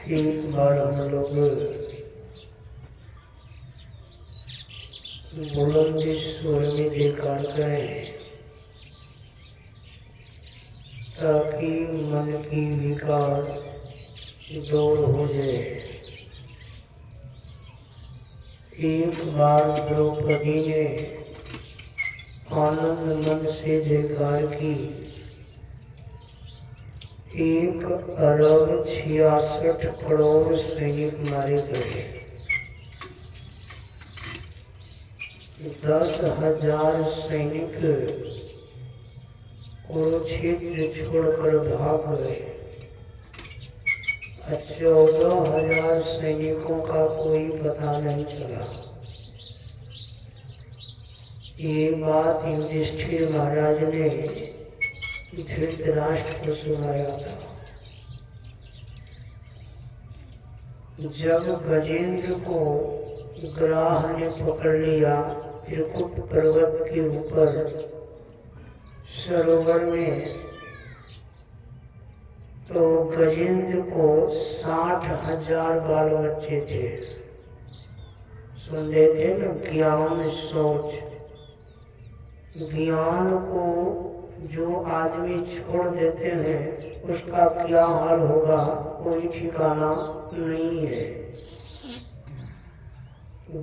एक बार हम लोग बुलंद स्वर में जयकार करें ताकि मन की विकार दूर हो जाए। एक बार द्रौपदी ने आनंद मन से जयकार की। 1,66,00,000 सैनिक मारे गए। 10,000 सैनिक कुरुक्षेत्र छोड़कर भाग गए। 14,000 सैनिकों का कोई पता नहीं चला। ये बात युधिष्ठिर महाराज ने धृतराष्ट्र को सुनाया था। जब गजेंद्र को ग्राह ने पकड़ लिया त्रिकुट पर्वत के ऊपर सरोवर में, तो गजेंद्र को 60,000 बाल बच्चे थे। सुन लेते ना, ज्ञान सोच। ज्ञान को जो आदमी छोड़ देते हैं उसका क्या हाल होगा कोई ठिकाना नहीं है।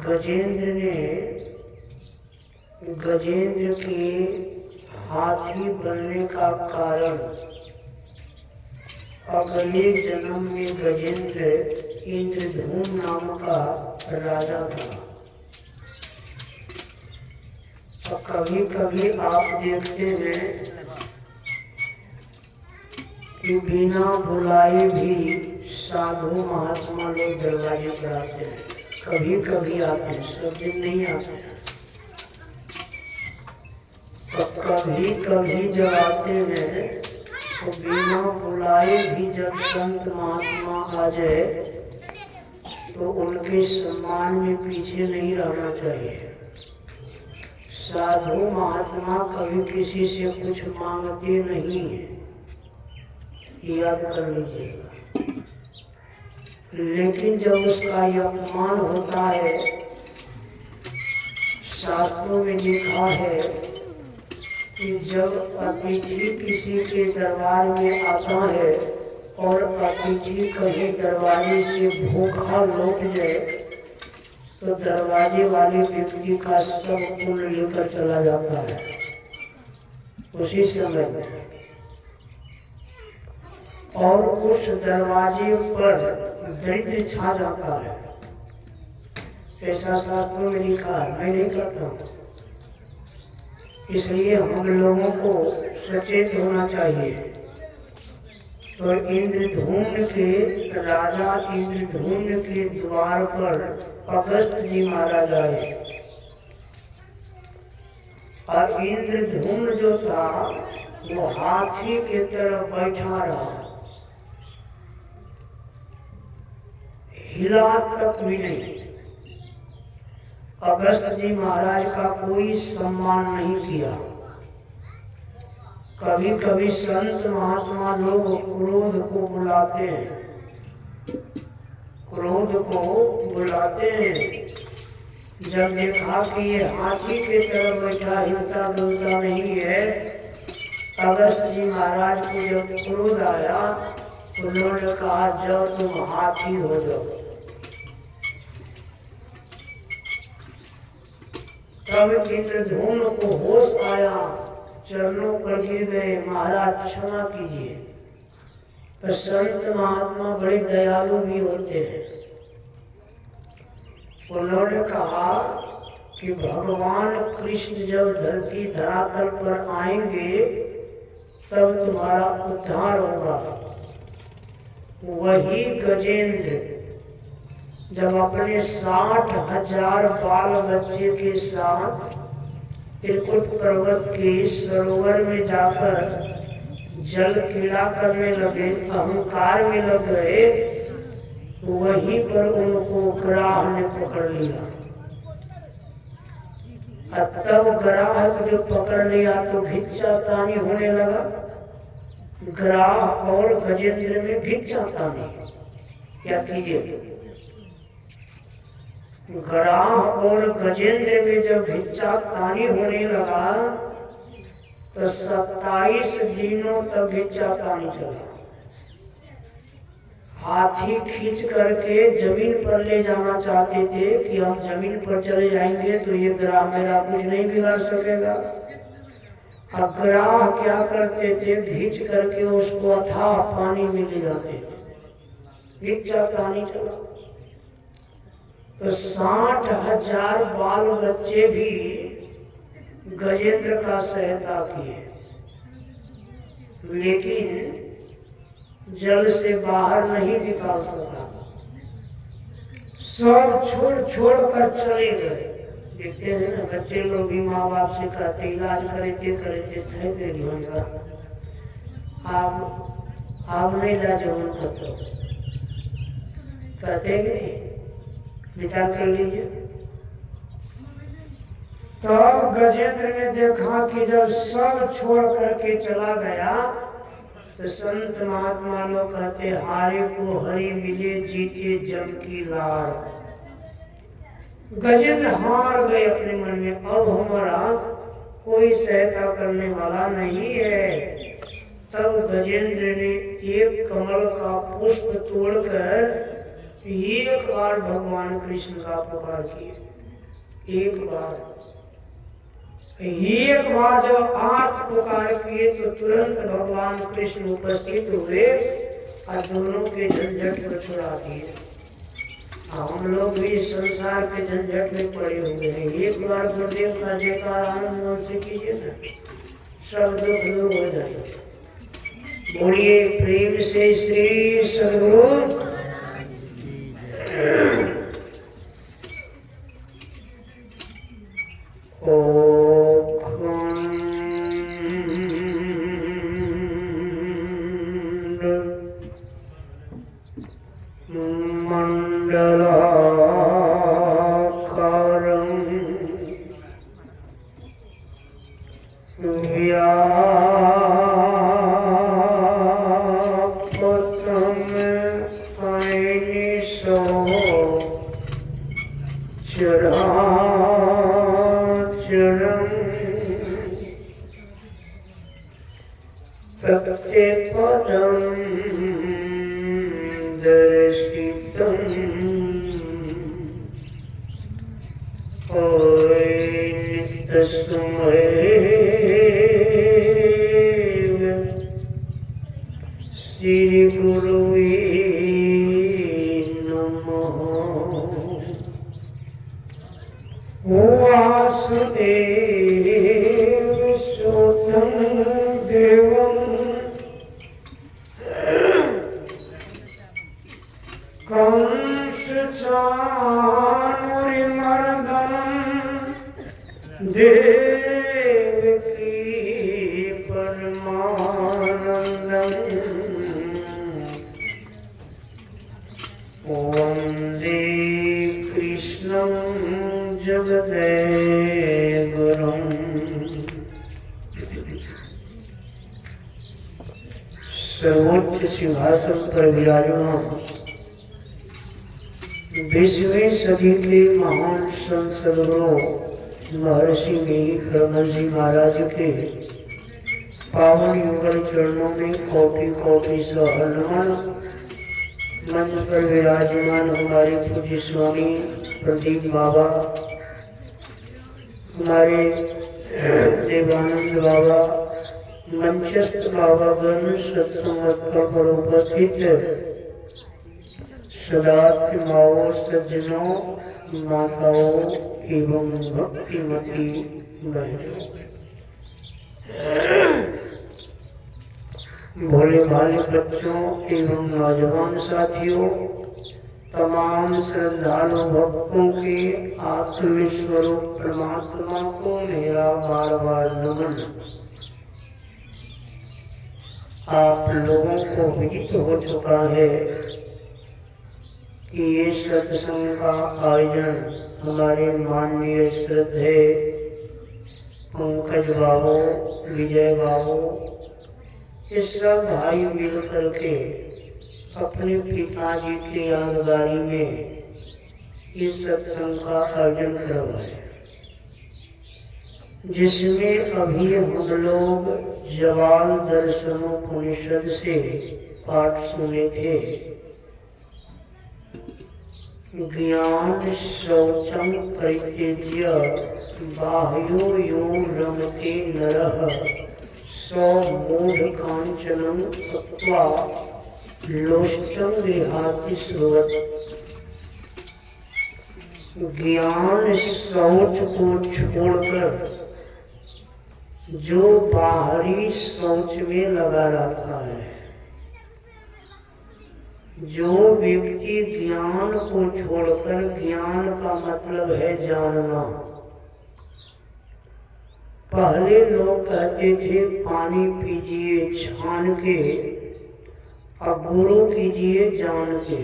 गजेंद्र के हाथी बनने का कारण, अगले जन्म में गजेंद्र इंद्रधूम नाम का राजा था। और कभी कभी आप देखते हैं कि बिना बुलाए भी साधु महात्मा लोग दरवाजे पर आते हैं। कभी कभी आते हैं, सब दिन नहीं आते हैं। तो कभी कभी जब आते हैं तो बिना बुलाए भी जब संत महात्मा आ जाए तो उनके सम्मान में पीछे नहीं रहना चाहिए। साधु महात्मा कभी किसी से कुछ मांगते नहीं है, याद कर लीजिएगा। लेकिन जब उसका अपमान होता है, शास्त्रों में लिखा है कि जब अतिथि किसी के दरबार में आता है और अतिथि कहीं दरवाजे से भूखा लौट जाए तो दरवाजे वाले व्यक्ति का सब पुण्य लेकर चला जाता है उसी समय में, और उस दरवाजे पर दरिद्र छा जाता है। ऐसा शास्त्रों में लिखा है, मैं नहीं करता हूँ। इसलिए हम लोगों को सचेत होना चाहिए। तो इंद्रधूम्न के राजा इंद्रधूम्न के द्वार पर अगस्त जी महाराज आए, और इंद्रधूम्न जो था वो हाथी के तरफ बैठा रहा, हिला तक भी नहीं। अगस्त जी महाराज का कोई सम्मान नहीं किया। कभी कभी संत महात्मा लोग क्रोध को बुलाते हैं, क्रोध को बुलाते हैं। जब देखा कि ये हाथी के तरफ बैठा हिलता डुलता नहीं है, अगस्त जी महाराज को जब क्रोध आया तो उन्होंने कहा जाओ तुम हाथी हो जाओ। तब इंद्रधूम्न को होश आया, चरणों पर गिर गए, महाराज क्षमा कीजिए। तो संत महात्मा बड़े दयालु भी होते हैं। उन्होंने कहा कि भगवान कृष्ण जब धरती धरातल पर आएंगे तब तुम्हारा उद्धार होगा। वही गजेंद्र जब अपने 60,000 बाल बच्चे के साथ त्रिकुट पर्वत के सरोवर में जाकर जल क्रीड़ा करने लगे, अहंकार में लग गए, वहीं पर उनको ग्राह ने पकड़ लिया। तब ग्राह को जो पकड़ लिया तो भिक्षातानी होने लगा। ग्राह और गजेंद्र में भिक्षातानी। क्या कीजिए, ग्राह और गजेंद्र में जब भिक्षा तानी होने लगा तो 27 दिनों तक भिक्षा तानी चला। हाथी खींच करके जमीन पर ले जाना चाहते थे कि हम जमीन पर चले जाएंगे तो ये ग्राह मेरा कुछ नहीं बिगाड़ सकेगा। अब ग्राह क्या करते थे, खींच करके उसको अथाह पानी में ले जाते थे, भिक्षा तानी चला। तो 60,000 बाल बच्चे भी गजेंद्र का सहायता किए, लेकिन जल से बाहर नहीं निकाल सका। सब छोड़ छोड़ कर चले गए। देखते हैं ना बच्चे लोग भी माँ बाप से कहते इलाज करते करते थे नहीं, आप नहीं लाज कहते विचार कर लीजिए। तब गजेंद्र ने देखा कि जब सब छोड़ करके चला गया तो संत महात्मा लोग कहते हारे को हरि मिले जीते जम की लार। गजेंद्र हार गए अपने मन में, अब हमारा कोई सहायता करने वाला नहीं है। तब गजेंद्र ने एक कमल का पुष्प तोड़कर एक बार भगवान कृष्ण का पुकार किया। एक बार जब 8 पुकार किए तो तुरंत भगवान कृष्ण उपस्थित हुए और दोनों के झंझट को छुड़ा दिए। हम लोग भी संसार के झंझट में पड़े हुए हैं। एक बार गुरुदेव का जयकार आनंद से कीजिए ना, सब दुख दूर हो जाए। बोलिए प्रेम से श्री सद्गुरु सर्वोच्च सिंहासन पर विराजमान 20वीं सदी के महान संत सद्गुरु महर्षि मेरी जी महाराज के पावन युगल चरणों में कोटि कोटि सहर्नमन। मंच पर विराजमान हमारे पूज्य स्वामी प्रदीप बाबा, हमारे देवानंद बाबा, मंचस्थ बाबागण सत्संगत पर उपस्थित सदात्म माओ सज्जनों, माताओं एवं भक्तिमती बहनों, भोले भाले बच्चों एवं नौजवान साथियों, तमाम श्रद्धालु भक्तों के आत्मस्वरूप परमात्मा को मेरा बार बार नमन। आप लोगों को विदित हो चुका है कि ये सत्संग का आयोजन हमारे माननीय श्रद्धे पंकज बाबू, विजय बाबू, ये सब भाई मिल करके अपने पिताजी की यादगारी में इस सत्संग का आयोजन करवाए, जिसमें अभी हम लोग जवाल दर्शनोपनिषद से पाठ सुने थे। ज्ञान शौचम परित्यज्य बाह्यो यो रमते नरः सौ मूढ़ कांचनम अत्वा लोष्टम विहाति स्रुवत्। ज्ञान शौच को छोड़कर जो बाहरी शौच में लगा रहता है, जो व्यक्ति ज्ञान को छोड़कर, ज्ञान का मतलब है जानना। पहले लोग कहते थे पानी पीजिए छान के और गुरु कीजिए जान के।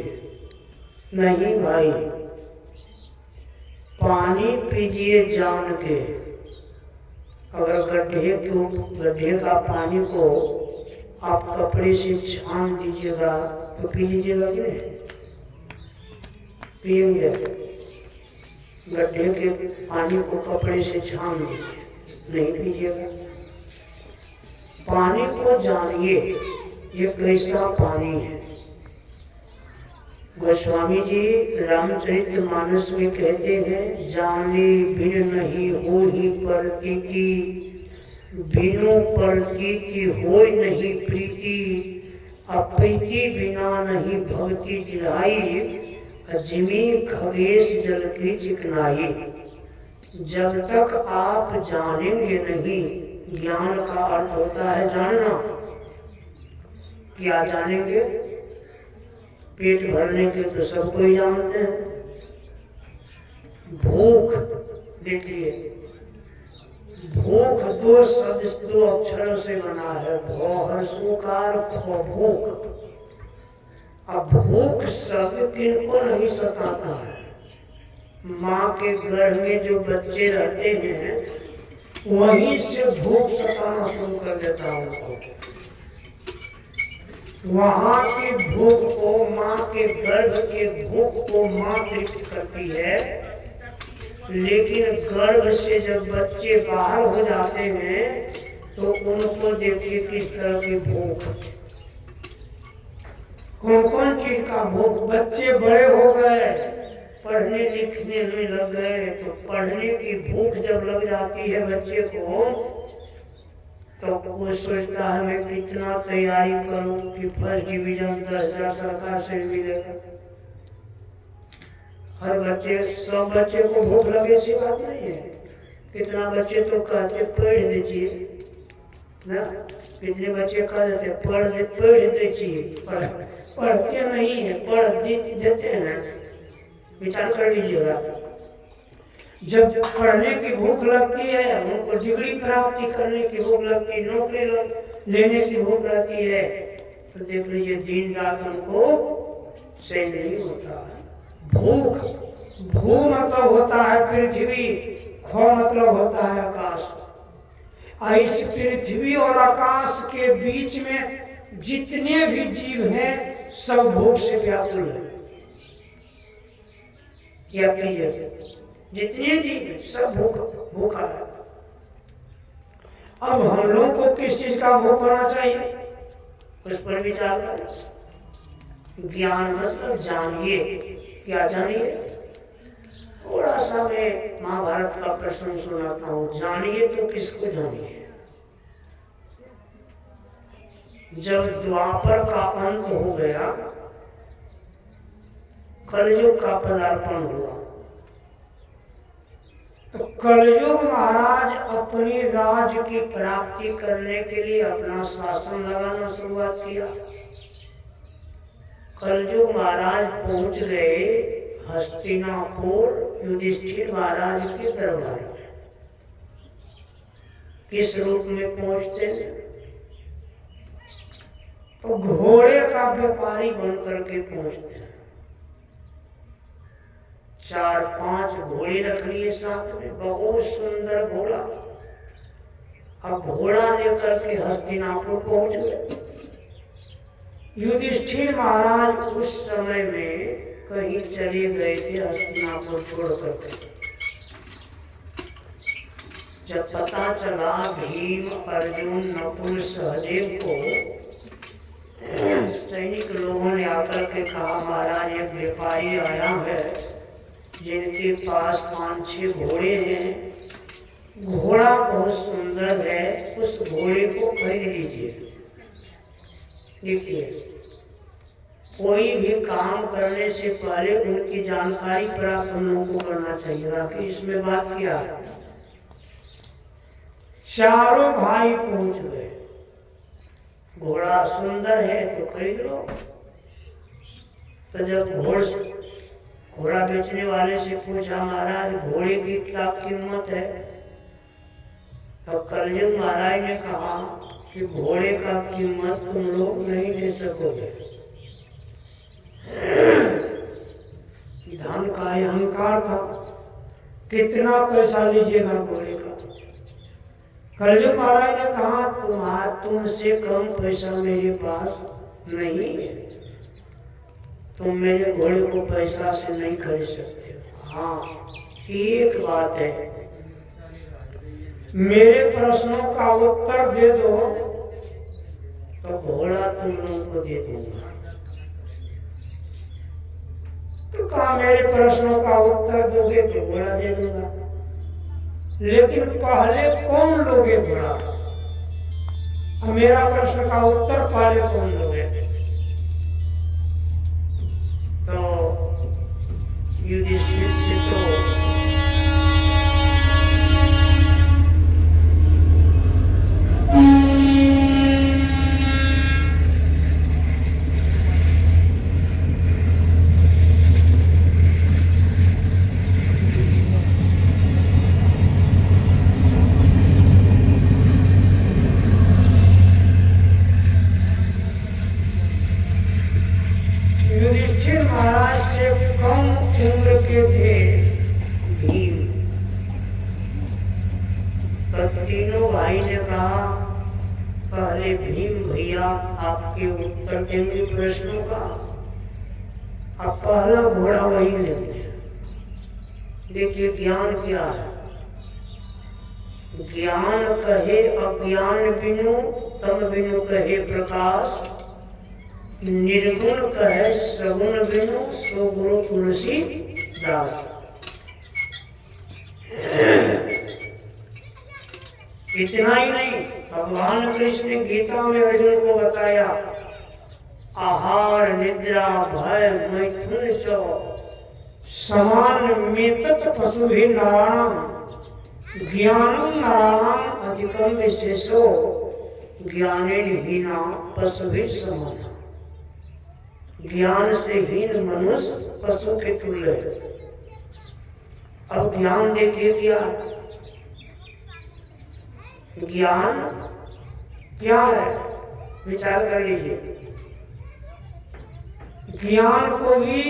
नहीं भाई, पानी पीजिए जान के। अगर गड्ढे का पानी को आप कपड़े से छान दीजिएगा तो पी लीजिएगा कि नहीं? पिएंगे? गड्ढे के पानी को कपड़े से छान दीजिए, नहीं पीजिएगा। पानी को जानिए, ये कैसा पानी है। गोस्वामी जी रामचरितमानस में कहते हैं, जाने बिन नहीं हो ही प्रतीति, बिनु प्रतीति हो नहीं प्रीति, अप्रीति बिना नहीं भक्ति जिलाई, अजमी खगेश जल की चिकनाई। जब तक आप जानेंगे नहीं, ज्ञान का अर्थ होता है जानना। क्या जानेंगे? पेट भरने के तो सब कोई जानते हैं। भूख, देखिए भूख दो अक्षरों से बना है, भौहर्षोकार भूख। अब भूख सब किनको नहीं सताता है। माँ के गर्भ में जो बच्चे रहते हैं वहीं से भूख सताना शुरू कर देता है उनको। वहाँ की भूख को, माँ के गर्भ के भूख को माँ तृप्त करती है, लेकिन गर्भ से जब बच्चे बाहर हो जाते हैं तो उनको देखिए किस तरह की भूख, कौन कौन चीज का भूख। बच्चे बड़े हो गए, पढ़ने लिखने में लग गए, तो पढ़ने की भूख जब लग जाती है बच्चे को तो वो सोचता है मैं कितना तैयारी करूं कि फर्स्ट डिवीजन 10,000 सरकार से मिलेगा। हर बच्चे, सब बच्चे को भूख लगे ऐसी बात नहीं है। कितना बच्चे तो कहते पढ़ दीजिए ना, कितने बच्चे कह देते पढ़ दीजिए, पढ़ते नहीं है, पढ़ देते हैं। विचार कर लीजिएगा, जब पढ़ने की भूख लगती है, उनको डिग्री प्राप्ति करने की भूख लगती है, नौकरी लेने की भूख लगती है, तो देख लीजिए दिन रात उनको सही नहीं होता है। भूख, भू मतलब होता है पृथ्वी, खो मतलब होता है आकाश। इस पृथ्वी और आकाश के बीच में जितने भी जीव हैं सब भूख से व्याकुल है। क्या कीजिए, जितने जीव सब भूखा है। अब हम लोग को किस चीज का भूख होना चाहिए, उस पर विचार करें। ज्ञान मतलब जानिए। क्या जानिए? थोड़ा सा मैं महाभारत का प्रश्न सुनाता हूँ। जानिए तो किसको जानिए? जब द्वापर का अंत हो गया, कलयुग का पदार्पण हुआ, तो कलयुग महाराज अपने राज की प्राप्ति करने के लिए अपना शासन लगाना शुरुआत किया। कलयुग महाराज पहुंच गए हस्तिनापुर युधिष्ठिर महाराज के दरबार में। किस रूप में पहुंचते हैं? तो घोड़े का व्यापारी बनकर के पहुंचते हैं। 4-5 घोड़े रख लिए साथ में, बहुत सुंदर घोड़ा। अब घोड़ा लेकर के हस्तिनापुर पहुंच गए। युधिष्ठिर महाराज उस समय में कहीं चले गए थे हस्तिनापुर छोड़ करके। जब पता चला भीम, अर्जुन, नकुल, सहदेव को सैनिक लोगों ने आकर के कहा, महाराज एक व्यापारी आया है जिनके पास 5-6 घोड़े हैं, घोड़ा बहुत सुंदर है, उस घोड़े को खरीद लीजिए। देखिए, कोई भी काम करने से पहले उनकी जानकारी प्राप्त हम लोगों को करना चाहिए कि इसमें बात क्या है। चारों भाई पहुंच गए, घोड़ा सुंदर है तो खरीद लो। तो जब घोड़ा बेचने वाले से पूछा, महाराज घोड़े की क्या कीमत है? तो कलयुग महाराज ने कहा कि घोड़े का कीमत तुम लोग नहीं दे सकोगे, धन का अहंकार था, कितना पैसा लीजिएगा घोड़े का? कलयुग महाराज ने कहा, तुमसे कम पैसा मेरे पास नहीं है, तुम मेरे घोड़े को पैसा से नहीं खरीद सकते। हाँ, एक बात है, मेरे प्रश्नों का उत्तर दे दो तो घोड़ा तुम लोगों को दे दूंगा। तो कहा, मेरे प्रश्नों का उत्तर दोगे तो घोड़ा दे दूंगा, लेकिन पहले कौन लोगे घोड़ा? मेरा प्रश्न का उत्तर पहले कौन लोगे? तो युधिष्ठिर से तो प्रश्नों का अब पहला घोड़ा वही लेते हैं। देखिए, ज्ञान क्या है? ज्ञान कहे अज्ञान बिनु, तम बिनु कहे प्रकाश, निर्गुण कहे सगुण बिनु, सो गुरु तुलसी दास। इतना ही नहीं, भगवान कृष्ण ने गीता में अर्जुन को बताया, आहार निद्रा भय मैथुन चो समान मेतत पशु भी नारायण, ज्ञानम नारायण अधिकम विशेषो, ज्ञाने हीना पशु भी समान। ज्ञान से हीन मनुष्य पशु के तुल्य है। अब ज्ञान देखिए क्या, ज्ञान क्या है? विचार कर लीजिए। ज्ञान को भी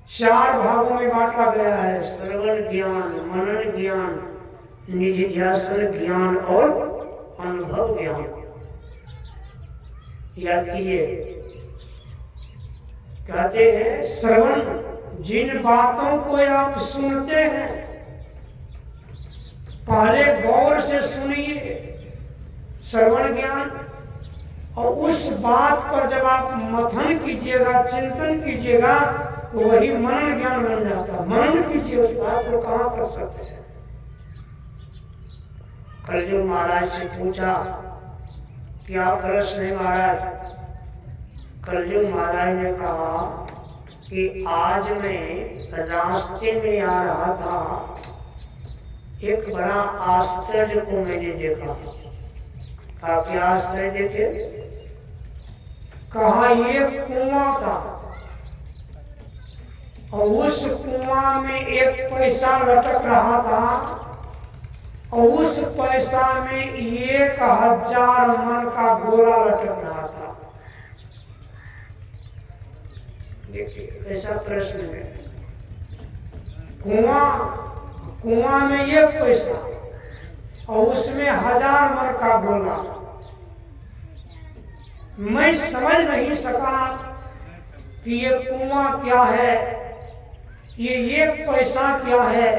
4 भागों में बांटा गया है, श्रवण ज्ञान, मनन ज्ञान, निधिध्यासन ज्ञान और अनुभव ज्ञान। याद कीजिए, कहते हैं श्रवण, जिन बातों को आप सुनते हैं पहले गौर से सुनिए, श्रवण ज्ञान, और उस बात पर जब आप मथन कीजिएगा, चिंतन कीजिएगा, तो वही मनन ज्ञान बन जाता है। मनन कीजिए, उस बात को कहाँ कर सकते हैं? कलयुग महाराज से पूछा, क्या प्रश्न है महाराज? कलयुग महाराज ने कहा कि आज मैं रास्ते में आ रहा था, एक बड़ा आश्चर्य को मैंने देखा। काफी आश्चर्य देखे? कहा, ये कुआं था और उस कुआं में एक पैसा लटक रहा था, और उस पैसा में 1000 मन का गोला लटक रहा था। देखिए कैसा प्रश्न है। कुआं में 1 पैसा और उसमें 1000 मन का गोला। मैं समझ नहीं सका कि ये कुआं क्या है, ये एक पैसा क्या है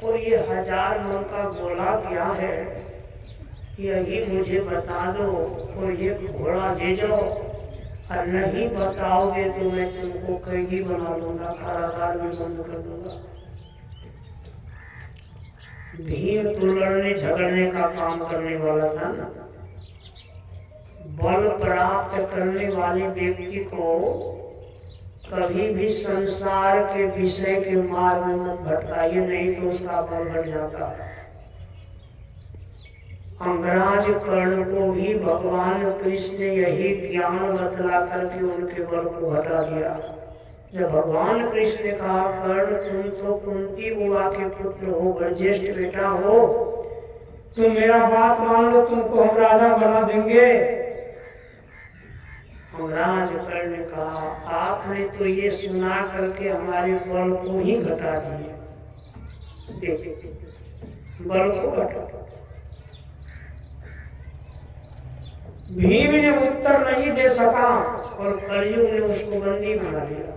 और ये 1000 मन का गोला क्या है, यही मुझे बता दो और ये घोड़ा ले जाओ, और नहीं बताओगे तो मैं तुमको कैदी बना लूंगा, कारागार में बंद कर दूंगा। भीम तो लड़ने झगड़ने का काम करने वाला था ना, बल प्राप्त करने वाले व्यक्ति को कभी भी संसार के विषय के मार्ग में मत भटकाइए, नहीं तो उसका बल बढ़ जाता है। अंगराज कर्ण को भी भगवान कृष्ण ने यही ज्ञान बतला करके उनके बल को हटा दिया। जब भगवान कृष्ण ने कहा कर्ण तुम तो कुंती बुआ के पुत्र हो, ज्येष्ठ बेटा हो, तुम मेरा बात मान लो, तुमको हम राजा बना देंगे। अंगराज कर्ण ने कहा आपने तो ये सुना करके हमारे बल को ही घटा दिए, बल को घटा। भीम ने उत्तर नहीं दे सका और कलयुग ने उसको बंदी बना दिया।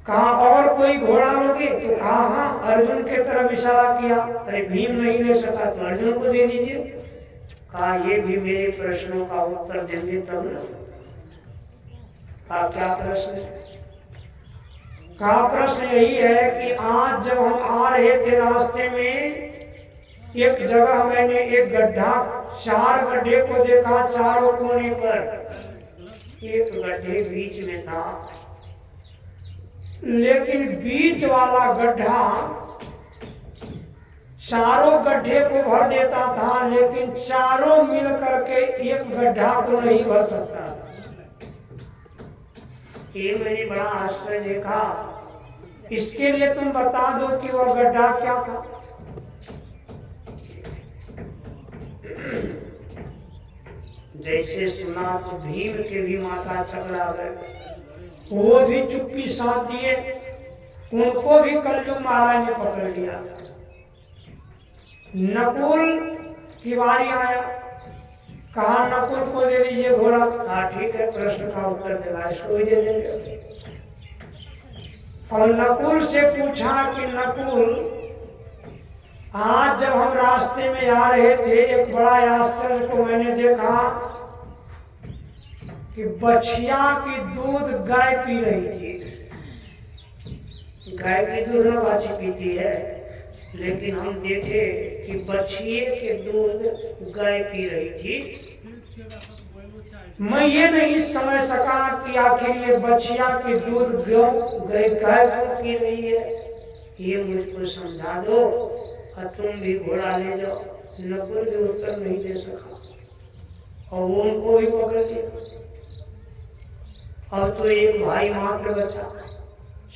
कहा और कोई घोड़ा लोगे, तो कहा हाँ, अर्जुन के तरफ इशारा किया। अरे भीम नहीं ले सका तो अर्जुन को दे दीजिए। कहा ये भी मेरे प्रश्नों का उत्तर देंगे तब न। कहा क्या प्रश्न है? कहा प्रश्न यही है कि आज जब हम आ रहे थे रास्ते में, एक जगह मैंने एक गड्ढा, 4 गड्ढे को देखा चारों कोने पर, एक गड्ढे बीच में था, लेकिन बीच वाला गड्ढा चारों गड्ढे को भर देता था, लेकिन चारों मिल करके एक गड्ढा को नहीं भर सकता। ये मैंने बड़ा आश्चर्य देखा। इसके लिए तुम बता दो कि वह गड्ढा क्या था। जैसे सुना तो भीम के भी माथा चकरा गए, वो भी चुप्पी साध दिए, उनको भी कलयुग महाराज ने पकड़ लिया। नकुल की बारी आया, कहा नकुल को दे दीजिए घोड़ा। कहा ठीक है, प्रश्न का उत्तर देगा, इसको ही दे देंगे। और नकुल से पूछा कि नकुल आज जब हम रास्ते में आ रहे थे, एक बड़ा आश्चर्य को मैंने देखा कि बछिया की दूध गाय पी रही थी। गाय की दूध न बाछी पीती है, लेकिन हम देखे कि बछिए के दूध गाय पी रही थी। मैं ये नहीं समझ सका कि आखिर ये बछिया के दूध गाय क्यों पी रही है, ये मुझको समझा दो और तुम भी घोड़ा ले जाओ। नकुल भी उत्तर नहीं दे सका और वो उनको भी पकड़ दिया। और तो एक भाई मात्र बचा,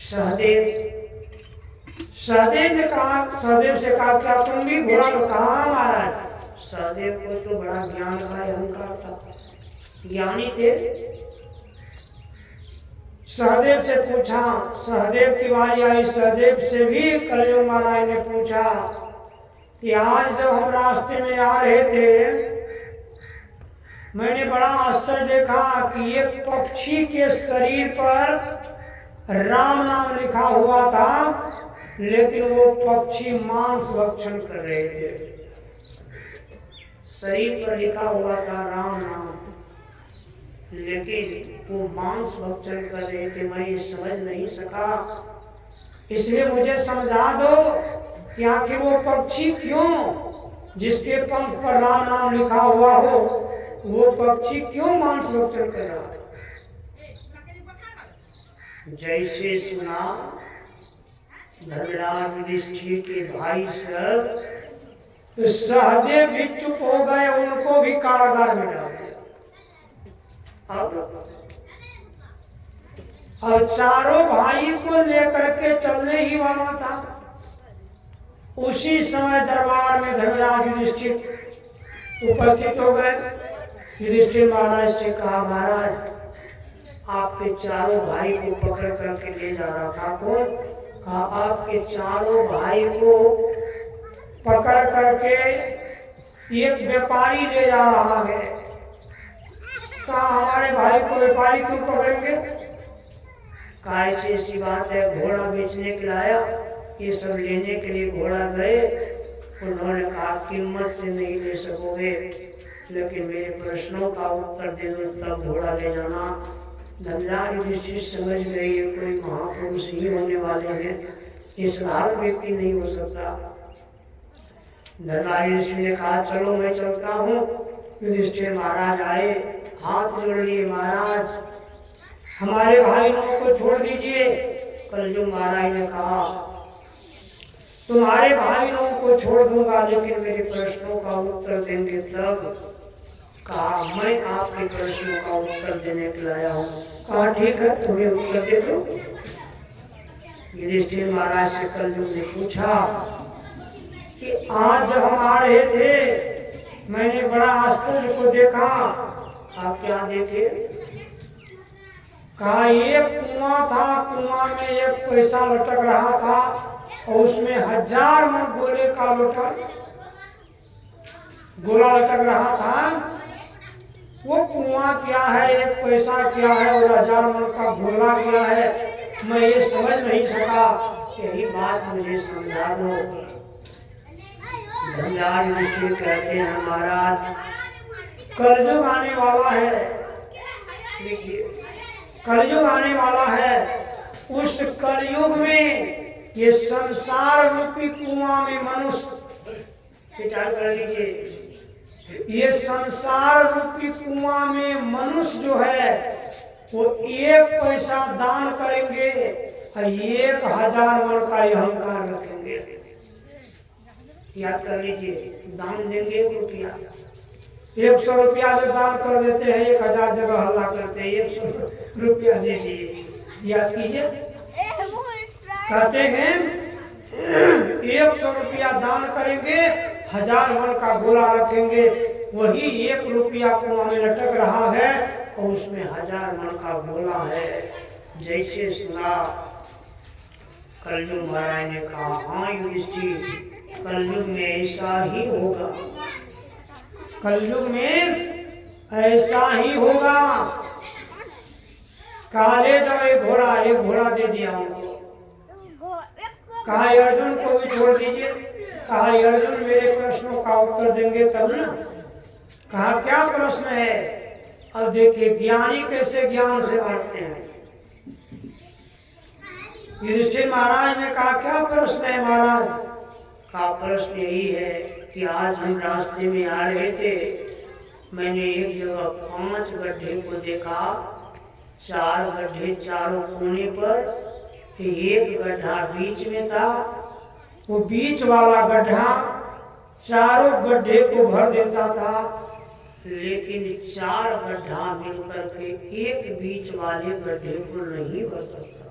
सहदेव। सहदेव ने कहा, सहदेव से कहा क्या तुम भी घोड़ा लो? कहा महाराज। सहदेव को तो बड़ा ज्ञान का अहंकार था, ज्ञानी थे। सहदेव से पूछा, सहदेव की बारी आई, सहदेव से भी कलयुग महाराज ने पूछा कि आज जब हम रास्ते में आ रहे थे, मैंने बड़ा आश्चर्य देखा कि एक पक्षी के शरीर पर राम नाम लिखा हुआ था, लेकिन वो पक्षी मांस भक्षण कर रहे थे। शरीर पर लिखा हुआ था राम नाम, लेकिन वो मांस भक्षण कर रहे थे। मैं ये समझ नहीं सका, इसलिए मुझे समझा दो कि आखिर वो पक्षी क्यों, जिसके पंख पर राम नाम लिखा हुआ हो, वो पक्षी क्यों मांस भक्षण कर रहा है? जैसे सुना धर्मराज युधिष्ठिर के भाई सब, तो सहदेव भी चुप हो गए, उनको भी कारागार में डाल दिया। और चारों भाई को लेकर के चलने ही वाला था। उसी समय दरबार में धर्मराज युधिष्ठिर उपस्थित हो गए। युधिष्ठिर महाराज से कहा महाराज आपके चारों भाई को पकड़ करके ले जा रहा था। कौन? कहा आपके चारों भाई को पकड़ करके एक व्यापारी ले जा रहा है। कहा हमारे भाई को व्यापारी क्यों पकड़ेंगे? कहा ऐसी बात है, घोड़ा बेचने के लाया, ये सब लेने के लिए घोड़ा गए। उन्होंने कहा कीमत से नहीं ले सकोगे, लेकिन मेरे प्रश्नों का उत्तर दे दो तब घोड़ा ले जाना। धनराज युधिष्ठिर समझ गए ये कोई महापुरुष ही होने वाले हैं, इस लाल व्यक्ति नहीं हो सकता। धनराज युधिष्ठिर ने कहा चलो मैं चलता हूँ। युधिष्ठिर महाराज आए, हाथ जोड़ लिए, महाराज हमारे भाई लोगों को छोड़ दीजिए। कलयुग महाराज ने कहा तुम्हारे भाई लोगों को छोड़ दूंगा, लेकिन मेरे प्रश्नों का उत्तर देंगे तब। कहा मैं आपके प्रश्नों का उत्तर देने के लाया हूँ। कहा ठीक है तुम्हें उत्तर दे दो। युधिष्ठिर महाराज से कलयुग ने पूछा कि आज जब हम आ रहे थे मैंने बड़ा आश्चर्य को देखा। आप क्या देखे? कहा एक कुआं था, कुआं में एक पैसा लटक रहा था और उसमें 1000 मन गोले का गोला लटक रहा था। वो कुआं क्या है, एक पैसा क्या है और 1000 मन का गोला क्या है, मैं ये समझ नहीं सका। यही बात मुझे समझा दो। धनराज युधिष्ठिर कहते हैं महाराज कलयुग आने वाला है। देखिए कलयुग आने वाला है। उस कलयुग में ये संसार रूपी कुआं में मनुष्य, विचार कर लीजिए, ये संसार रूपी कुआं में मनुष्य जो है वो एक पैसा दान करेंगे और 1000 मन का अहंकार रखेंगे। याद कर लीजिए, दान देंगे 1 रुपया, 100 रुपया जो दान कर देते हैं 1000 जगह हल्ला करते हैं 100 रुपया दे दिए। याद कीजिए, कहते हैं 100 रुपया दान करेंगे 1000 मन का गोला रखेंगे। वही 1 रुपया कुआं में लटक रहा है और उसमें 1000 मन का गोला है। जैसे सुना कलयुग महाराज ने कहा हाँ युधिष्ठिर कलयुग में ऐसा ही होगा, कलयुग में ऐसा ही होगा। काले जब एक घोड़ा दे दिया उनको। कहा अर्जुन को भी छोड़ दीजिए। कहा अर्जुन मेरे प्रश्नों का उत्तर देंगे तब ना। कहा क्या प्रश्न है? अब देखिए ज्ञानी कैसे ज्ञान से बांटते हैं। युधिष्ठिर महाराज ने कहा क्या प्रश्न है महाराज? का प्रश्न यही है कि आज हम रास्ते में आ रहे थे, मैंने एक जगह 5 गड्ढे को देखा, 4 गड्ढे चारों कोने पर, एक गड्ढा बीच में था। वो बीच वाला गड्ढा चारों गड्ढे को भर देता था, लेकिन 4 गड्ढा मिलकर के एक बीच वाले गड्ढे को नहीं भर सकता।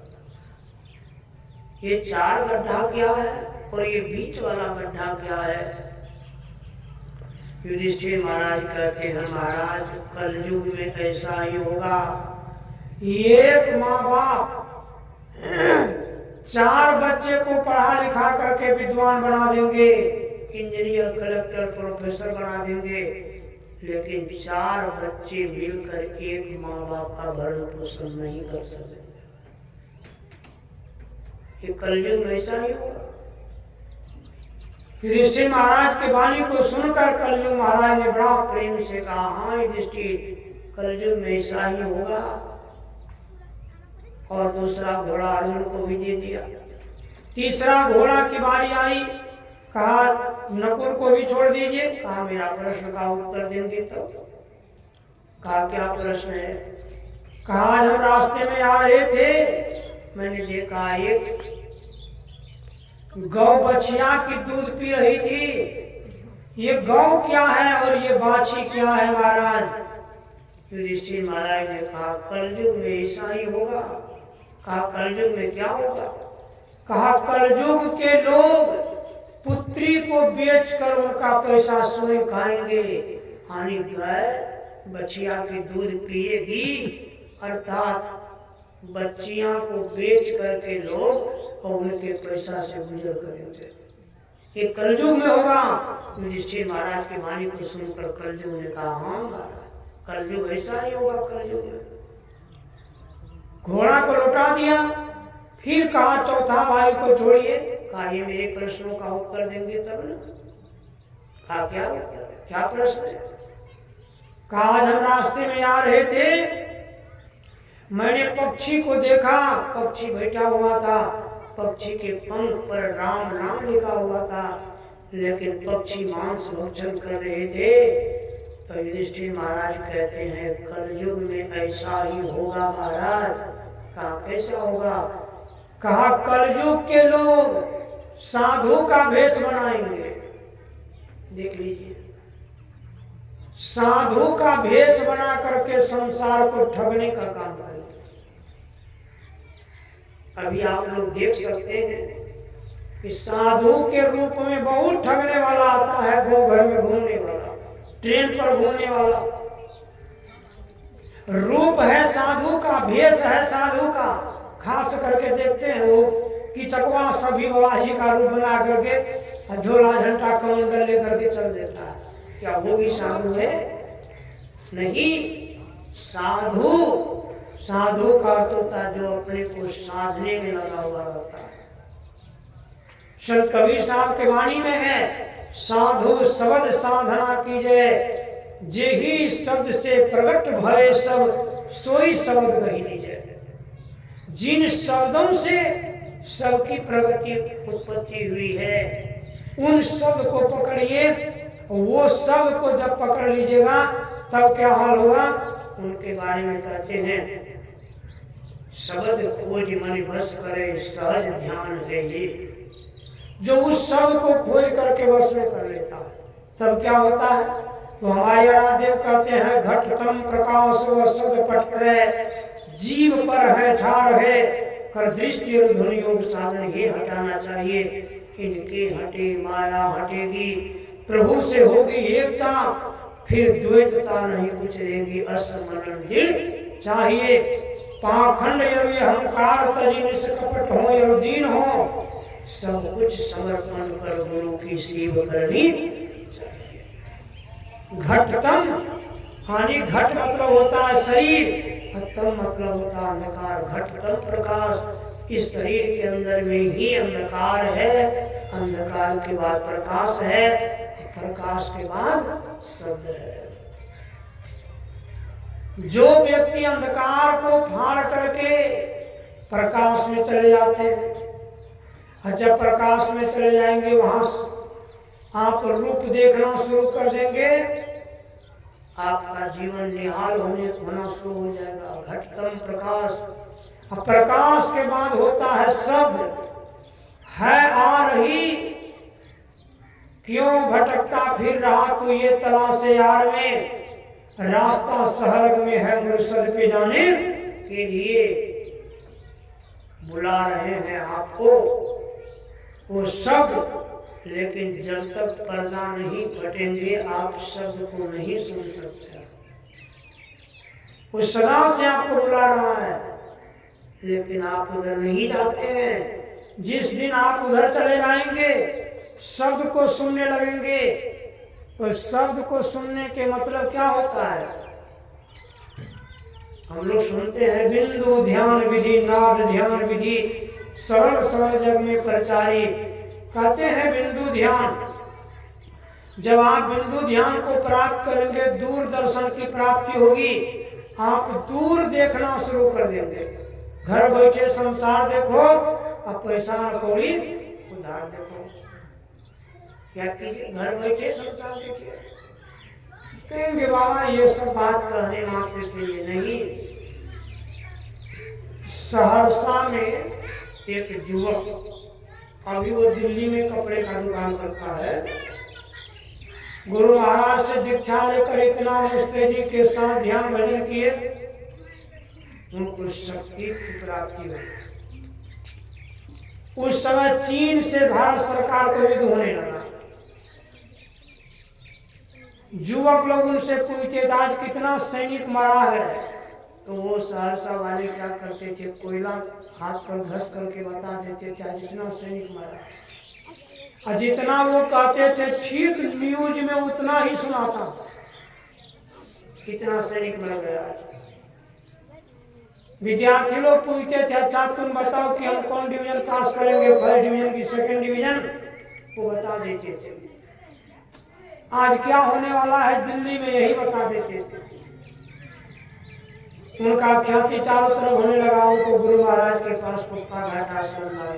ये 4 गड्ढा क्या है और ये बीच वाला गड्ढा क्या है? युधिष्ठिर महाराज कहते हैं महाराज कलयुग में ऐसा ही होगा। एक माँ बाप 4 बच्चे को पढ़ा लिखा करके विद्वान बना देंगे, इंजीनियर, कलेक्टर, प्रोफेसर बना देंगे, लेकिन 4 बच्चे मिलकर एक माँ बाप का भरण पोषण नहीं कर सकते। ये कलयुग में ऐसा ही होगा। युधिष्ठिर महाराज की वाणी को सुनकर कलयुग महाराज ने बड़ा प्रेम से कहा हाँ युधिष्ठिर कलयुग में ऐसा ही होगा। और दूसरा घोड़ा अर्जुन को भी दे दिया। तीसरा घोड़ा की बारी आई। कहा नकुल को भी छोड़ दीजिए। कहा मेरा प्रश्न का उत्तर देंगे तो। कहा क्या प्रश्न है? कहा आज हम रास्ते में आ रहे थे, मैंने देखा एक गौ बछिया की दूध पी रही थी। ये गौ क्या है और ये बाछी क्या है महाराज? युधिष्ठिर महाराज ने कहा कलयुग में ऐसा ही होगा। कहा कलयुग में क्या होगा? कहा कलयुग के लोग पुत्री को बेचकर उनका पैसा स्वयं खाएंगे। हानि गाय बछिया की दूध पिएगी, अर्थात बच्चियां को बेच करके लोग और उनके पैसा से गुजर करेंगे। ये कलयुग में होगा। युधिष्ठिर महाराज की वाणी को सुनकर कलयुग ने कहा, हाँ महाराज कलयुग ऐसा ही होगा। कलयुग में घोड़ा को लौटा दिया, फिर कहा चौथा भाई को छोड़िए, कहा ये मेरे प्रश्नों का उत्तर देंगे तब न। कहा क्या उत्तर, क्या प्रश्न है? कहा आज हम रास्ते में आ रहे थे, मैंने पक्षी को देखा, पक्षी बैठा हुआ था, पक्षी के पंख पर राम नाम लिखा हुआ था, लेकिन पक्षी मांस भक्षण कर रहे थे। तो युधिष्ठिर महाराज कहते हैं कलयुग में ऐसा ही होगा महाराज। कहा कैसा होगा? कहा कलयुग के लोग साधु का भेष बनाएंगे। देख लीजिए, साधु का भेष बना करके संसार को ठगने का काम करेंगे। अभी आप लोग देख सकते हैं कि साधु के रूप में बहुत ठगने वाला आता है, वो घर में घूमने वाला, ट्रेन पर घूमने वाला। रूप है साधु का, भेष है साधु का। खास करके देखते हैं वो कि चकवा सभी बवाही का रूप बना करके झोला झंडा कमंडल लेकर के चल देता है। क्या वो भी साधु है? नहीं। साधु, साधु का अर्थ होता है जो अपने को साधने में लगा हुआ रहता है। संत कबीर साहब के वाणी में है, साधु शब्द साधना कीजिए, जेही शब्द से प्रकट भय सब सोई शब्द कही लीजिए। जिन शब्दों से सबकी प्रगति उत्पत्ति हुई है उन शब्द को पकड़िए। वो शब्द को जब पकड़ लीजिएगा तब क्या हाल होगा? उनके बारे में कहते हैं शब्द खोज मन बस करे सहज ध्यान है ये। जो उस शब्द को खोज करके वश में कर लेता है तब क्या होता है? तो हमारे आराध्य कहते हैं घटतम प्रकाश व शब्द पटत्रय जीव पर है छार है कर दृष्टि और ध्वनि योग साधन ये हटाना चाहिए। इनके हटे माया हटेगी, प्रभु से होगी एकता, फिर द्वैतता नहीं कुछ रहेगी। असमरण दिल चाहिए, पाखंड यदि अहंकार तजी निष्कपट हो या दीन हो, सब कुछ समर्पण कर गुरु की सेवा करनी चाहिए। घटतम हानि, घट मतलब होता है शरीर, तम मतलब होता है अंधकार। घटतम प्रकाश, इस शरीर के अंदर में ही अंधकार है, अंधकार के बाद प्रकाश है, प्रकाश के बाद शब्द है। जो व्यक्ति अंधकार को फाड़ करके प्रकाश में चले जाते हैं, जब प्रकाश में चले जाएंगे वहां आप रूप देखना शुरू कर देंगे, आपका जीवन निहाल होना शुरू हो जाएगा। घटतम प्रकाश, प्रकाश के बाद होता है शब्द, है आ रही क्यों भटकता फिर रहा तू ये तलाशे यार में, रास्ता सहर्ग में है मुर्शद पे जाने के लिए। बुला रहे हैं आपको वो शब्द, लेकिन जब तक पर्दा नहीं फटेंगे आप शब्द को नहीं सुन सकते। वो सदा से आपको बुला रहा है, लेकिन आप उधर नहीं जाते हैं। जिस दिन आप उधर चले जाएंगे, शब्द को सुनने लगेंगे, तो शब्द को सुनने के मतलब क्या होता है? हम लोग सुनते हैं बिंदु ध्यान विधि, नाद ध्यान विधि, सरल सरल जग में प्रचारी। कहते हैं बिंदु ध्यान। जब आप बिंदु ध्यान को प्राप्त करेंगे, दूर दर्शन की प्राप्ति होगी, आप दूर देखना शुरू कर देंगे। घर बैठे संसार देखो, अब पैसा न कौड़ी उधार देखो। क्या कीजिए? घर बैठे संसार देखिए। कहेंगे बाबा ये सब बात कहने मात्र के लिए नहीं। सहरसा में एक युवक, अभी वो दिल्ली में कपड़े का दुकान करता है, गुरु महाराज से दीक्षा लेकर इतना मुस्तैदी के साथ ध्यान भजन किए, उनको शक्ति की प्राप्ति हुई। उस समय चीन से भारत सरकार को युद्ध होने लगा। युवक लोग उनसे पूछते थे आज कितना सैनिक मरा है, तो वो सहरसा वाले क्या करते थे, कोयला हाथ पर घस करके बता देते थे जितना सैनिक मरा। और जितना वो कहते थे ठीक न्यूज में उतना ही सुनाता। कितना सैनिक मर गया। विद्यार्थी लोग पूछते थे अच्छा तुम बताओ कि हम कौन डिवीजन पास करेंगे, फर्स्ट डिवीजन की सेकंड डिवीजन, वो बता देते थे। आज क्या होने वाला है दिल्ली में यही बता देते थे। उनका ख्याति चारों तरफ होने लगा। उनको गुरु महाराज के पास कुप्पा घाट आश्रम लाए।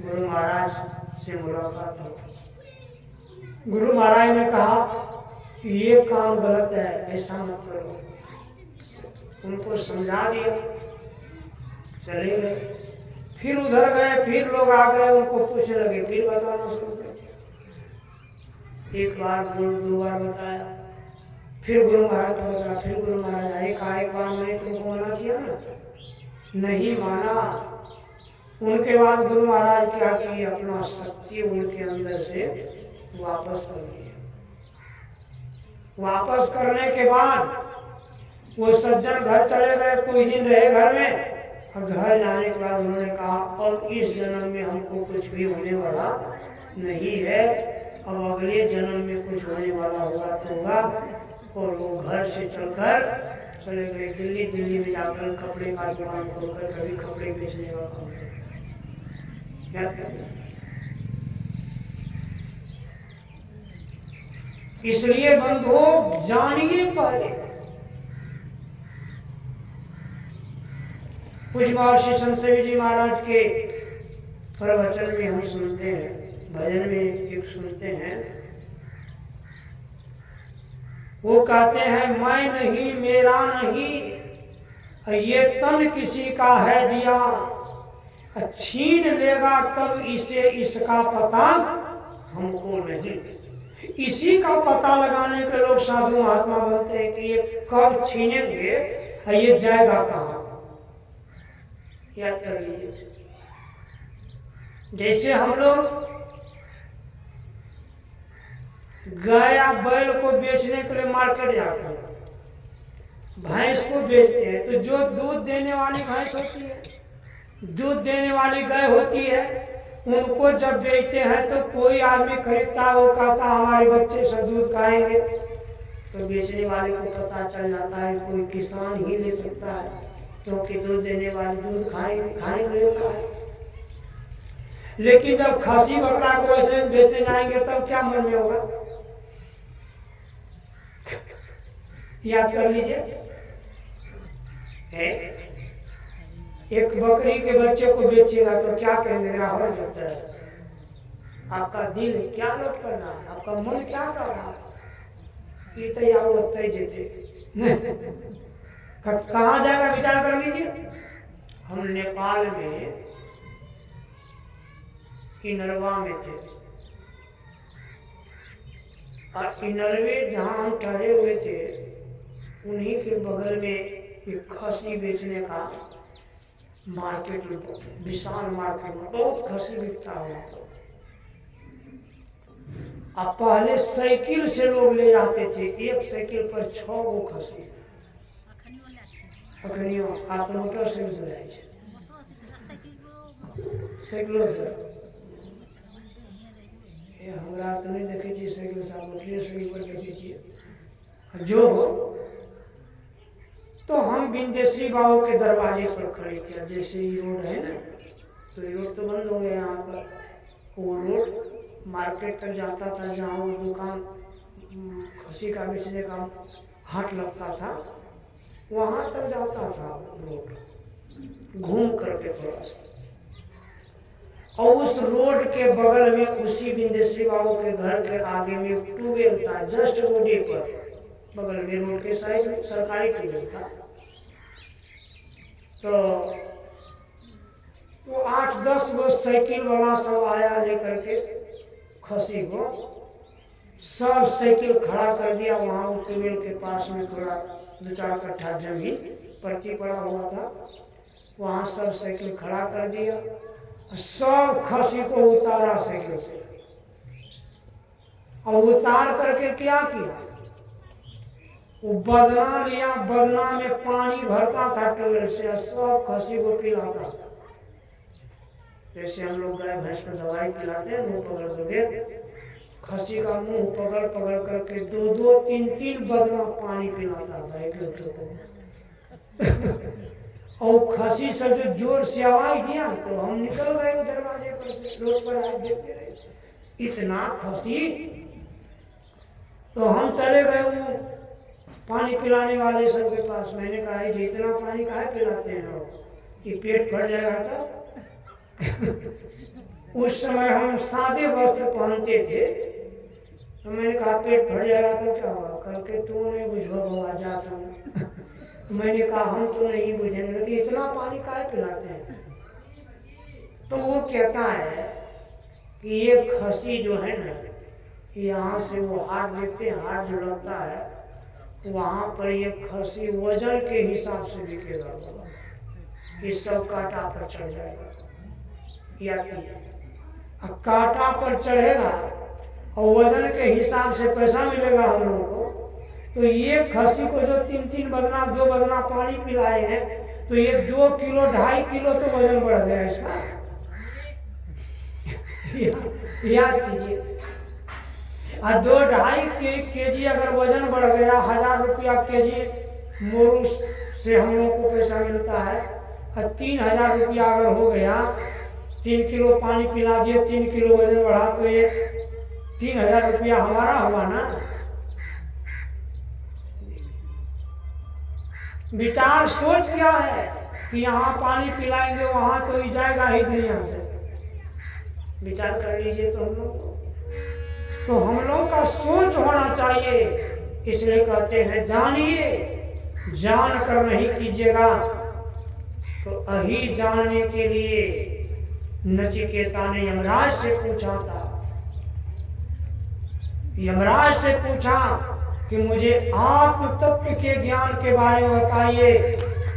गुरु महाराज से मुलाकात हो। गुरु महाराज ने कहा कि ये काम गलत है, ऐसा मत करो। उनको समझा दिया, चले गए। फिर उधर गए, फिर लोग आ गए, उनको पूछने लगे, फिर बताना शुरू कर दिया। एक बार दो बार बताया, फिर गुरु महाराज को बताया, फिर गुरु महाराज आए। कहा एक बार मैंने तुमको मना किया ना, नहीं माना। उनके बाद गुरु महाराज क्या किए, अपना शक्ति उनके अंदर से वापस कर दिया। वापस करने के बाद वो सज्जन घर चले गए, कुछ दिन रहे घर में। और घर जाने के बाद उन्होंने कहा अब इस जन्म में हमको कुछ भी होने वाला नहीं है, अब अगले जन्म में कुछ होने वाला होगा तो होगा। और वो घर से चलकर चले गए दिल्ली। दिल्ली में जाकर कपड़े का दुकान खोलकर कभी कपड़े बेचने का काम किया। इसलिए बंधुओं जानिए पहले। पूज्य महर्षि संत सेवी जी महाराज के प्रवचन में हम सुनते हैं, भजन में एक सुनते हैं, वो कहते हैं मैं नहीं मेरा नहीं ये तन किसी का है दिया, छीन लेगा कब इसे इसका पता हमको नहीं। इसी का पता लगाने के लोग साधु महात्मा बनते हैं कि ये कब छीनेंगे, ये जाएगा कहाँ। याद कर लीजिए, जैसे हम लोग गाय या बैल को बेचने के लिए मार्केट जाते हैं, भैंस को बेचते हैं, तो जो दूध देने वाली भैंस होती है, दूध देने वाली गाय होती है, उनको जब बेचते हैं तो कोई आदमी खरीदता है, वो कहता हमारे बच्चे सब दूध खाएंगे, तो बेचने वाले को पता चल जाता है कोई किसान ही ले सकता है, क्योंकि दूध देने वाले दूध खाने लेता है। लेकिन जब खसी बकरा को ऐसे बेचने जाएंगे तब क्या मन में होगा, याद कर लीजिए। एक बकरी के बच्चे को बेचेगा तो क्या कहेंगे, राहुल होता है, आपका दिल क्या लौट कर रहा है, आपका मन क्या कर रहा है, ये तैयार होता ही देते। कहाँ जाएगा विचार कर लीजिए। हम नेपाल में किनरवा में थे, और किनरवे जहाँ हम ठहरे हुए थे उन्हीं के बगल में एक खसी बेचने का मार्केट, विशाल मार्केट में बहुत खसी बिकता हुआ। अब पहले साइकिल से लोग ले जाते थे, एक साइकिल पर 6 गो खसी। अखनियो आप मोटरसाइकिल से जाए छे, साइकिलो से ये हमरा तो नहीं देखे छी साइकिल से, मोटरसाइकिल पर देखे छी। जो तो हम बिंदेश्वरी बाबू के दरवाजे पर खड़े थे। जैसे ये रोड है ना, तो ये रोड तो बंद हो गया यहाँ पर, वो रोड मार्केट तक जाता था, जहाँ वो दुकान खसी का बेचने का हाट लगता था, वहाँ तक जाता था रोड, घूम करके थोड़ा सा। और उस रोड के बगल में उसी बिंदेश्वरी बाबू के घर के आगे में एक ट्यूबवेल था, जस्ट रोडे पर बगल में, रोड के साइड में सरकारी ट्यूबवेल था। तो वो 8-10 गो साइकिल वाला सब आया लेकर के खसी को, सब साइकिल खड़ा कर दिया वहाँ उस ट्यूबवेल के पास में, थोड़ा 2-4 कट्ठा जमीन परती पड़ा हुआ था, वहाँ सब साइकिल खड़ा कर दिया, सब खसी को उतारा साइकिल से। और उतार करके क्या किया, वो बदना लिया, बदना में पानी भरता था ट्यूबवेल से, सब खसी को पिलाता था। जैसे हम लोग गाय भैंस को दवाई पिलाते हैं, मुंह पकड़ करके, खसी का मुंह पकड़ पकड़ करके 2-2, 3-3 बदला पानी पिलाता था 1 लीटर को। और खसी से जो जोर से आवाज दिया तो हम निकल गए दरवाजे पर से, रोड पर आए देखते रहे इतना खसी। तो हम चले गए वो पानी पिलाने वाले सबके पास। मैंने कहा जी इतना पानी काहे पिलाते हैं कि पेट भर जाएगा तो। उस समय हम सादे वस्त्र पहनते थे, तो मैंने कहा पेट भर जाएगा तो क्या होगा, करके तू नहीं बुझो जाता हूँ। मैंने कहा हम तो नहीं बुझेंगे कि इतना पानी काहे पिलाते हैं। तो वो कहता है कि ये खसी जो है ना, यहाँ से वो हाथ देखते हैं, हाथ जो लगता है वहाँ पर ये खसी वजन के हिसाब से बिकेगा, इस सब कांटा पर चढ़ जाएगा। या कांटा पर चढ़ेगा और वजन के हिसाब से पैसा मिलेगा हम लोगों को। तो ये खसी को जो 3-3 बदना 2 बदना पानी पिलाए हैं, तो ये 2 किलो 2.5 किलो तो वजन बढ़ गया इसका। याद कीजिए, 2-2.5 केजी अगर वजन बढ़ गया, 1000 रुपया केजी मोरू से हम लोग को पैसा मिलता है, और 3000 रुपया अगर हो गया, 3 किलो पानी पिला दिए, 3 किलो वजन बढ़ा, तो ये 3000 रुपया हमारा हुआ ना। विचार सोच क्या है कि यहाँ पानी पिलाएंगे वहां तो ही जाएगा ही दुनिया से। विचार कर लीजिए। तो हम लोग तो हम लोग का सोच होना चाहिए। इसलिए कहते हैं जानिए, जान कर नहीं कीजिएगा। तो अही जानने के लिए नचिकेता ने यमराज से पूछा था। यमराज से पूछा कि मुझे आत्म तत्व के ज्ञान के बारे में बताइए।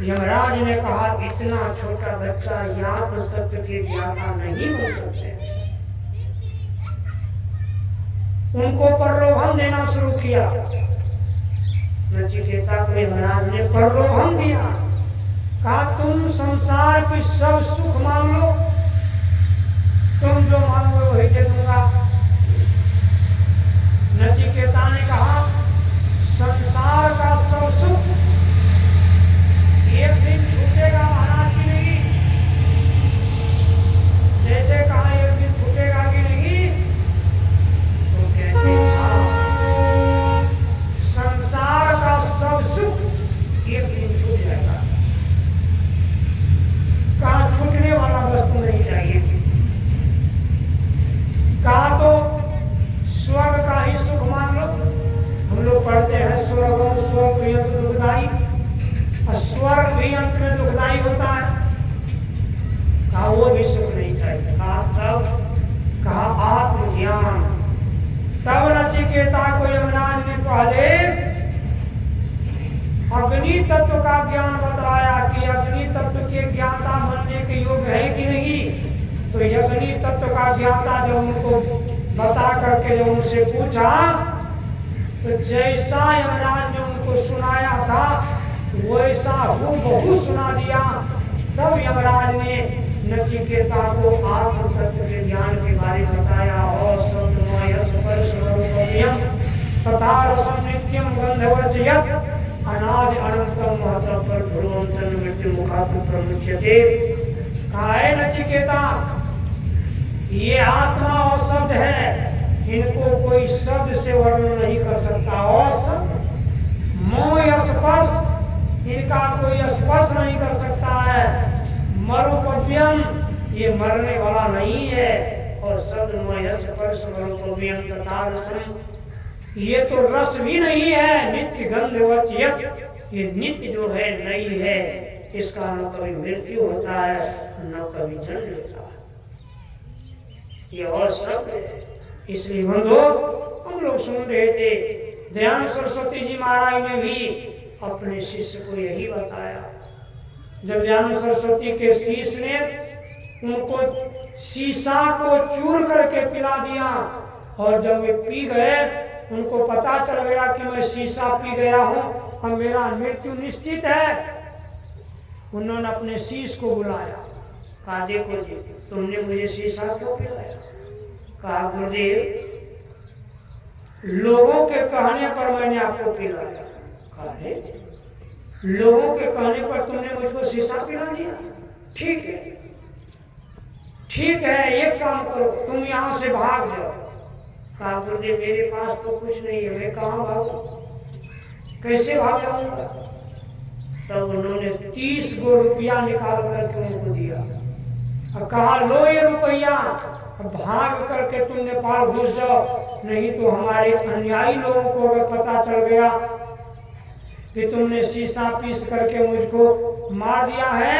यमराज ने कहा इतना छोटा बच्चा आत्म तत्व के ज्ञाता नहीं हो सकते। उनको प्रलोभन देना शुरू किया। नचिकेता को यमराज ने प्रलोभन दिया, कहा तुम संसार की सब सुख मांग लो, तुम जो मांगो वही दे दूंगा। नचिकेता ने कहा संसार का सब सुख एक दिन छूटेगा महाराज की नहीं। जैसे कहा एक दिन छूटेगा कि नहीं, तो कहते संसार का सब सुख एक दिन छूट जाएगा। कहा छूटने वाला वस्तु नहीं चाहिए। कहा तो स्वर्ग का ही सुख मान लो। हम लोग पढ़ते हैं स्वर्ग स्वर्ग भी अंत दुखदाई, और स्वर्ग भी अंत में दुखदाई होता है। कहा वो भी सुख नहीं चाहिए। कहा आत्मज्ञान। तब नचिकेता को यमराज ने पहले अग्नि तत्व का ज्ञान बताया कि अग्नि तत्व के ज्ञाता बनने के योग्य है कि नहीं। तो अग्नि तत्व का ज्ञाता जब उनको बता करके जब उनसे पूछा, तो जैसा यमराज ने उनको सुनाया था वैसा हूबहू सुना दिया। तब यमराज ने नचिकेता को आत्म तत्व के ज्ञान के बारे में बताया। और शब्दमय स्पर्श रूपम तथा रसम नित्यम गंधवच यत् अनादि अनंतम महतः पर भ्रुवंतन मृत्यु मुखातु प्रमुच्यते। कहा है नचिकेता, ये आत्मा और शब्द है, इनको कोई शब्द से वर्णन नहीं कर सकता। और शब्द मोह स्पर्श, इनका कोई स्पर्श नहीं कर सकता है। मरुपव्यम, ये मरने वाला नहीं है। और शब्द मोह स्पर्श मरुपव्यम तथा रसम, ये तो रस भी नहीं है। नित्य गंधवच यत्, ये नित्य जो है नहीं है। इसका न कभी मृत्यु होता है न कभी जन्म लेता है। ये और शब्द है। इसलिए हम लोग सुन रहे थे, दयानंद सरस्वती जी महाराज ने भी अपने शिष्य को यही बताया। जब दयानंद सरस्वती के शिष्य ने उनको शीशा को चूर करके पिला दिया, और जब वे पी गए, उनको पता चल गया कि मैं शीशा पी गया हूं और मेरा मृत्यु निश्चित है। उन्होंने अपने शिष्य को बुलाया, कहा देखो जी, तुमने मुझे शीशा क्यों पिलाया? कहा गुरुदेव, लोगों के कहने पर मैंने आपको पिलाया। कहा लोगों के कहने पर तुमने मुझको शीशा पिला दिया? ठीक है, ठीक है, एक काम करो, तुम यहाँ से भाग जाओ। कहा गुरुदेव, मेरे पास तो कुछ नहीं है, मैं कहाँ भागूं, कैसे भाग जाऊंगा? तब उन्होंने 30 गो रुपया निकाल करके उनको दिया और कहा लो ये रुपया, भाग करके तुम नेपाल घुस जाओ, नहीं तो हमारे अनुयायी लोगों को अगर पता चल गया कि तुमने शीशा पीस करके मुझको मार दिया है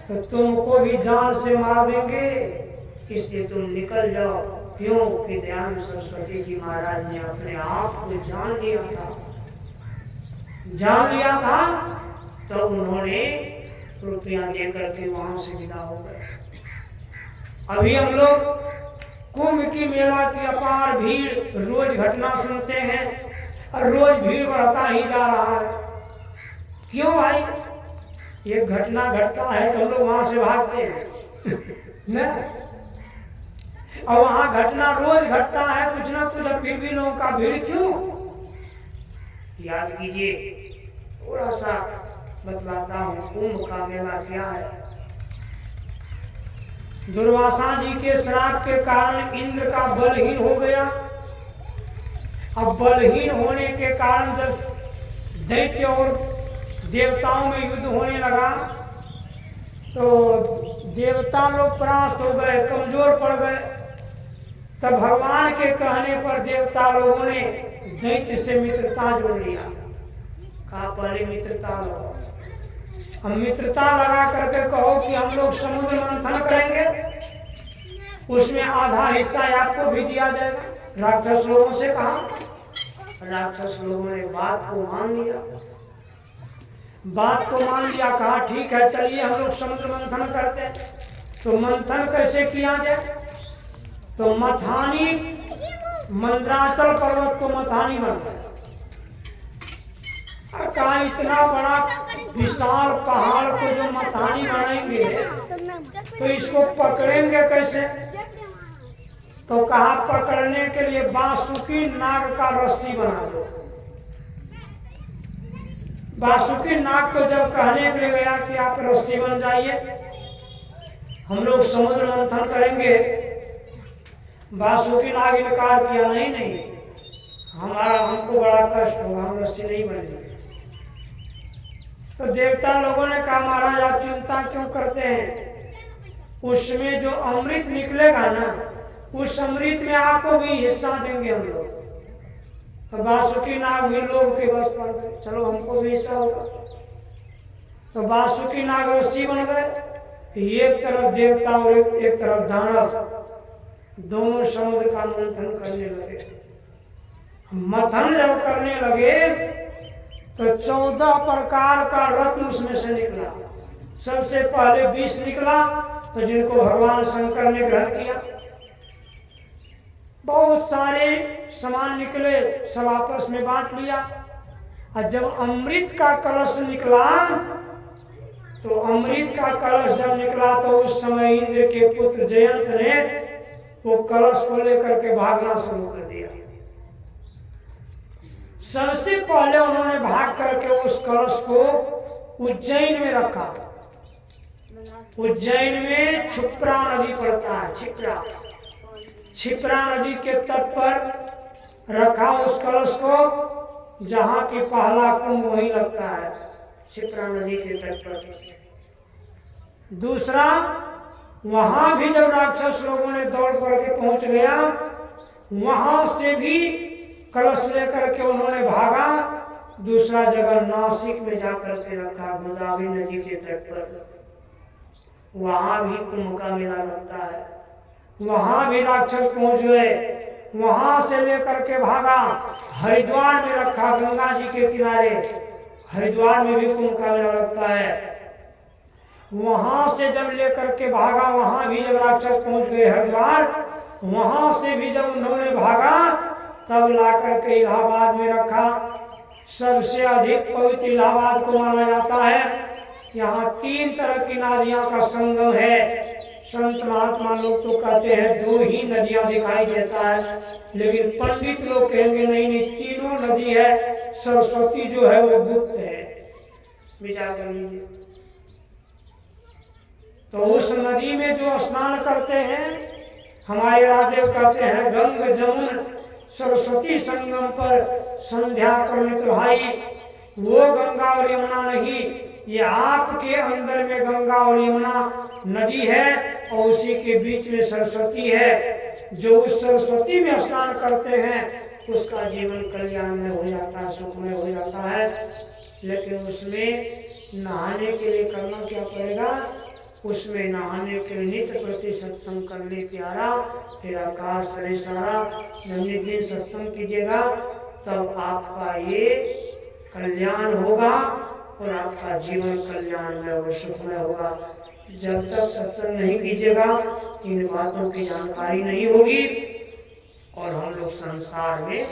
तो तुमको भी जान से मार देंगे, इसलिए तुम निकल जाओ। क्यों कि दयानंद सरस्वती जी महाराज ने अपने आप को जान लिया था, तो उन्होंने रुपया दे करके वहां से विदा हो गए। अभी हम लोग कुंभ की मेला की अपार भीड़, रोज घटना सुनते हैं और रोज भीड़ बढ़ता ही जा रहा है। क्यों भाई? ये घटना घटता है तो हम लोग वहां से भागते हैं न? और वहां घटना रोज घटता है कुछ ना कुछ, फिर भी लोगों का भीड़ क्यों? याद कीजिए, थोड़ा सा बतलाता हूँ कुंभ का मेला क्या है। दुर्वासा जी के श्राप के कारण इंद्र का बलहीन हो गया। अब बलहीन होने के कारण जब दैत्य और देवताओं में युद्ध होने लगा तो देवता लोग परास्त हो गए, कमजोर पड़ गए। तब भगवान के कहने पर देवता लोगों ने दैत्य से मित्रता जोड़ लिया। कहा पहले मित्रता लो, हम मित्रता लगा करके कहो कि हम लोग समुद्र मंथन करेंगे, उसमें आधा हिस्सा आपको भी दिया जाएगा। राक्षस लोगों से कहा, राक्षस लोगों ने बात को मान लिया। कहा ठीक है, चलिए हम लोग समुद्र मंथन करते हैं। तो मंथन कैसे किया जाए? तो मथानी, मंदराचल पर्वत को मथानी बन गया। कहा इतना बड़ा विशाल पहाड़ को जो मथानी बनाएंगे तो इसको पकड़ेंगे कैसे? तो कहा पकड़ने के लिए बासुकी नाग का रस्सी बना दो। बासुकी नाग को जब कहने के लिए गया कि आप रस्सी बन जाइए, हम लोग समुद्र मंथन करेंगे, बासुकी नाग इनकार किया, नहीं, हमको बड़ा कष्ट होगा, हम रस्सी नहीं बनेंगे। तो देवता लोगों ने कहा महाराज आप चिंता क्यों करते हैं, उसमें जो अमृत निकलेगा ना, उस अमृत में आपको भी हिस्सा देंगे हम लोग। तो बासुकी नाग भी लोग के बस पड़ गए, चलो हमको भी हिस्सा होगा। तो बासुकी नाग रस्सी बन गए। एक तरफ देवता और एक तरफ दानव, दोनों समुद्र का मंथन करने लगे। मंथन जब करने लगे तो 14 प्रकार का रत्न उसमें से निकला। सबसे पहले 20 निकला, तो जिनको भगवान शंकर ने ग्रहण किया। बहुत सारे सामान निकले, सब आपस में बांट लिया। और जब अमृत का कलश निकला, तो अमृत का कलश जब निकला तो उस समय इंद्र के पुत्र जयंत ने वो कलश को लेकर के भागना शुरू कर दिया। सबसे पहले उन्होंने भाग करके उस कलश को उज्जैन में रखा। उज्जैन में क्षिप्रा नदी पड़ता है, क्षिप्रा नदी के तट पर रखा उस कलश को, जहाँ की पहला कुंभ वहीं लगता है, क्षिप्रा नदी के तट पर। दूसरा, वहां भी जब राक्षस लोगों ने दौड़ करके पहुंच गया, वहां से भी कलश लेकर के उन्होंने भागा। दूसरा जगह नासिक में जाकर के रखा, गोदावरी नदी के तट पर, वहां भी कुंभ का मेला लगता है। वहां भी राक्षस पहुंच गए, वहां से लेकर के भागा, हरिद्वार में रखा, गंगा जी के किनारे, हरिद्वार में भी कुंभ का मेला लगता है। वहां से जब लेकर के भागा, वहां भी जब राक्षस पहुंच गए हरिद्वार, वहां से भी जब उन्होंने भागा, तब ला करके इलाहाबाद में रखा। सबसे अधिक पवित्र इलाहाबाद को माना जाता है। यहाँ 3 तरह की नदियों का संगम है। संत महात्मा लोग तो कहते हैं 2 ही नदियां दिखाई देता है, लेकिन पंडित लोग कहेंगे नहीं नहीं, 3 नदी है। सरस्वती जो है वो गुप्त है। विचार कर लीजिए। तो उस नदी में जो स्नान करते हैं, हमारे राजदेव कहते हैं गंग जमुन सरस्वती संगम पर संध्या करने, तो भाई वो गंगा और यमुना नहीं, ये आपके अंदर में गंगा और यमुना नदी है और उसी के बीच में सरस्वती है। जो उस सरस्वती में स्नान करते हैं उसका जीवन कल्याण में हो जाता है, सुखमय हो जाता है। लेकिन उसमें नहाने के लिए करना क्या पड़ेगा? उसमें नहाने के लिए नित्य प्रति सत्संग करने प्यारा, फिर आकाश सरे सारा दिन सत्संग कीजिएगा, तब आपका ये कल्याण होगा और आपका जीवन कल्याण में और सुखमय होगा। जब तक सत्संग नहीं कीजिएगा, इन बातों की जानकारी नहीं होगी और हम लोग संसार में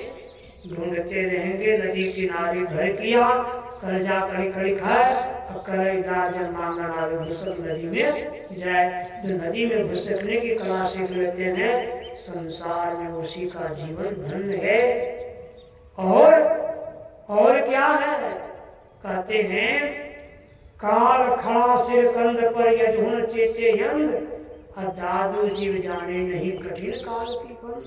ढूंढते रहेंगे। नदी किनारे घर किया, कर्जा कड़ी कड़ी खाए और करेगा जब मांगन आगे भुसक नदी में जाए। जो नदी में भुसकने की कला सीख लेते हैं, संसार में उसी का जीवन धन्य है। और क्या है? कहते हैं काल खड़ा सिर कंध पर यजहुन चेते यंद, दादू जीव जाने नहीं कठिन काल की बंद।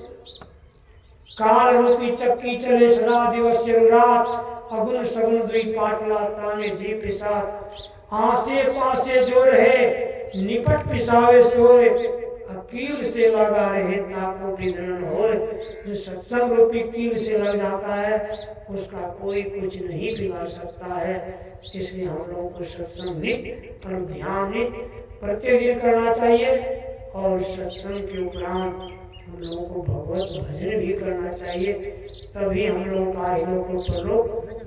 काल रूपी चक्की चले सदा दिवस रात, अगुन सगुन दुई पाटला ताने जी पिसार। आसे पासे जो रहे निपट पिसावे सोए, कील से लगा रहे ताको की धन हो। जो सत्संग रूपी कील से लग जाता है उसका कोई कुछ नहीं बिगाड़ सकता है। इसलिए हम लोगों को सत्संग नित्य और ध्यान नित्य प्रत्येक दिन करना चाहिए और सत्संग के उपरांत हम लोगों को भगवत भजन भी करना चाहिए। तभी हम लोग का लोग को परलोक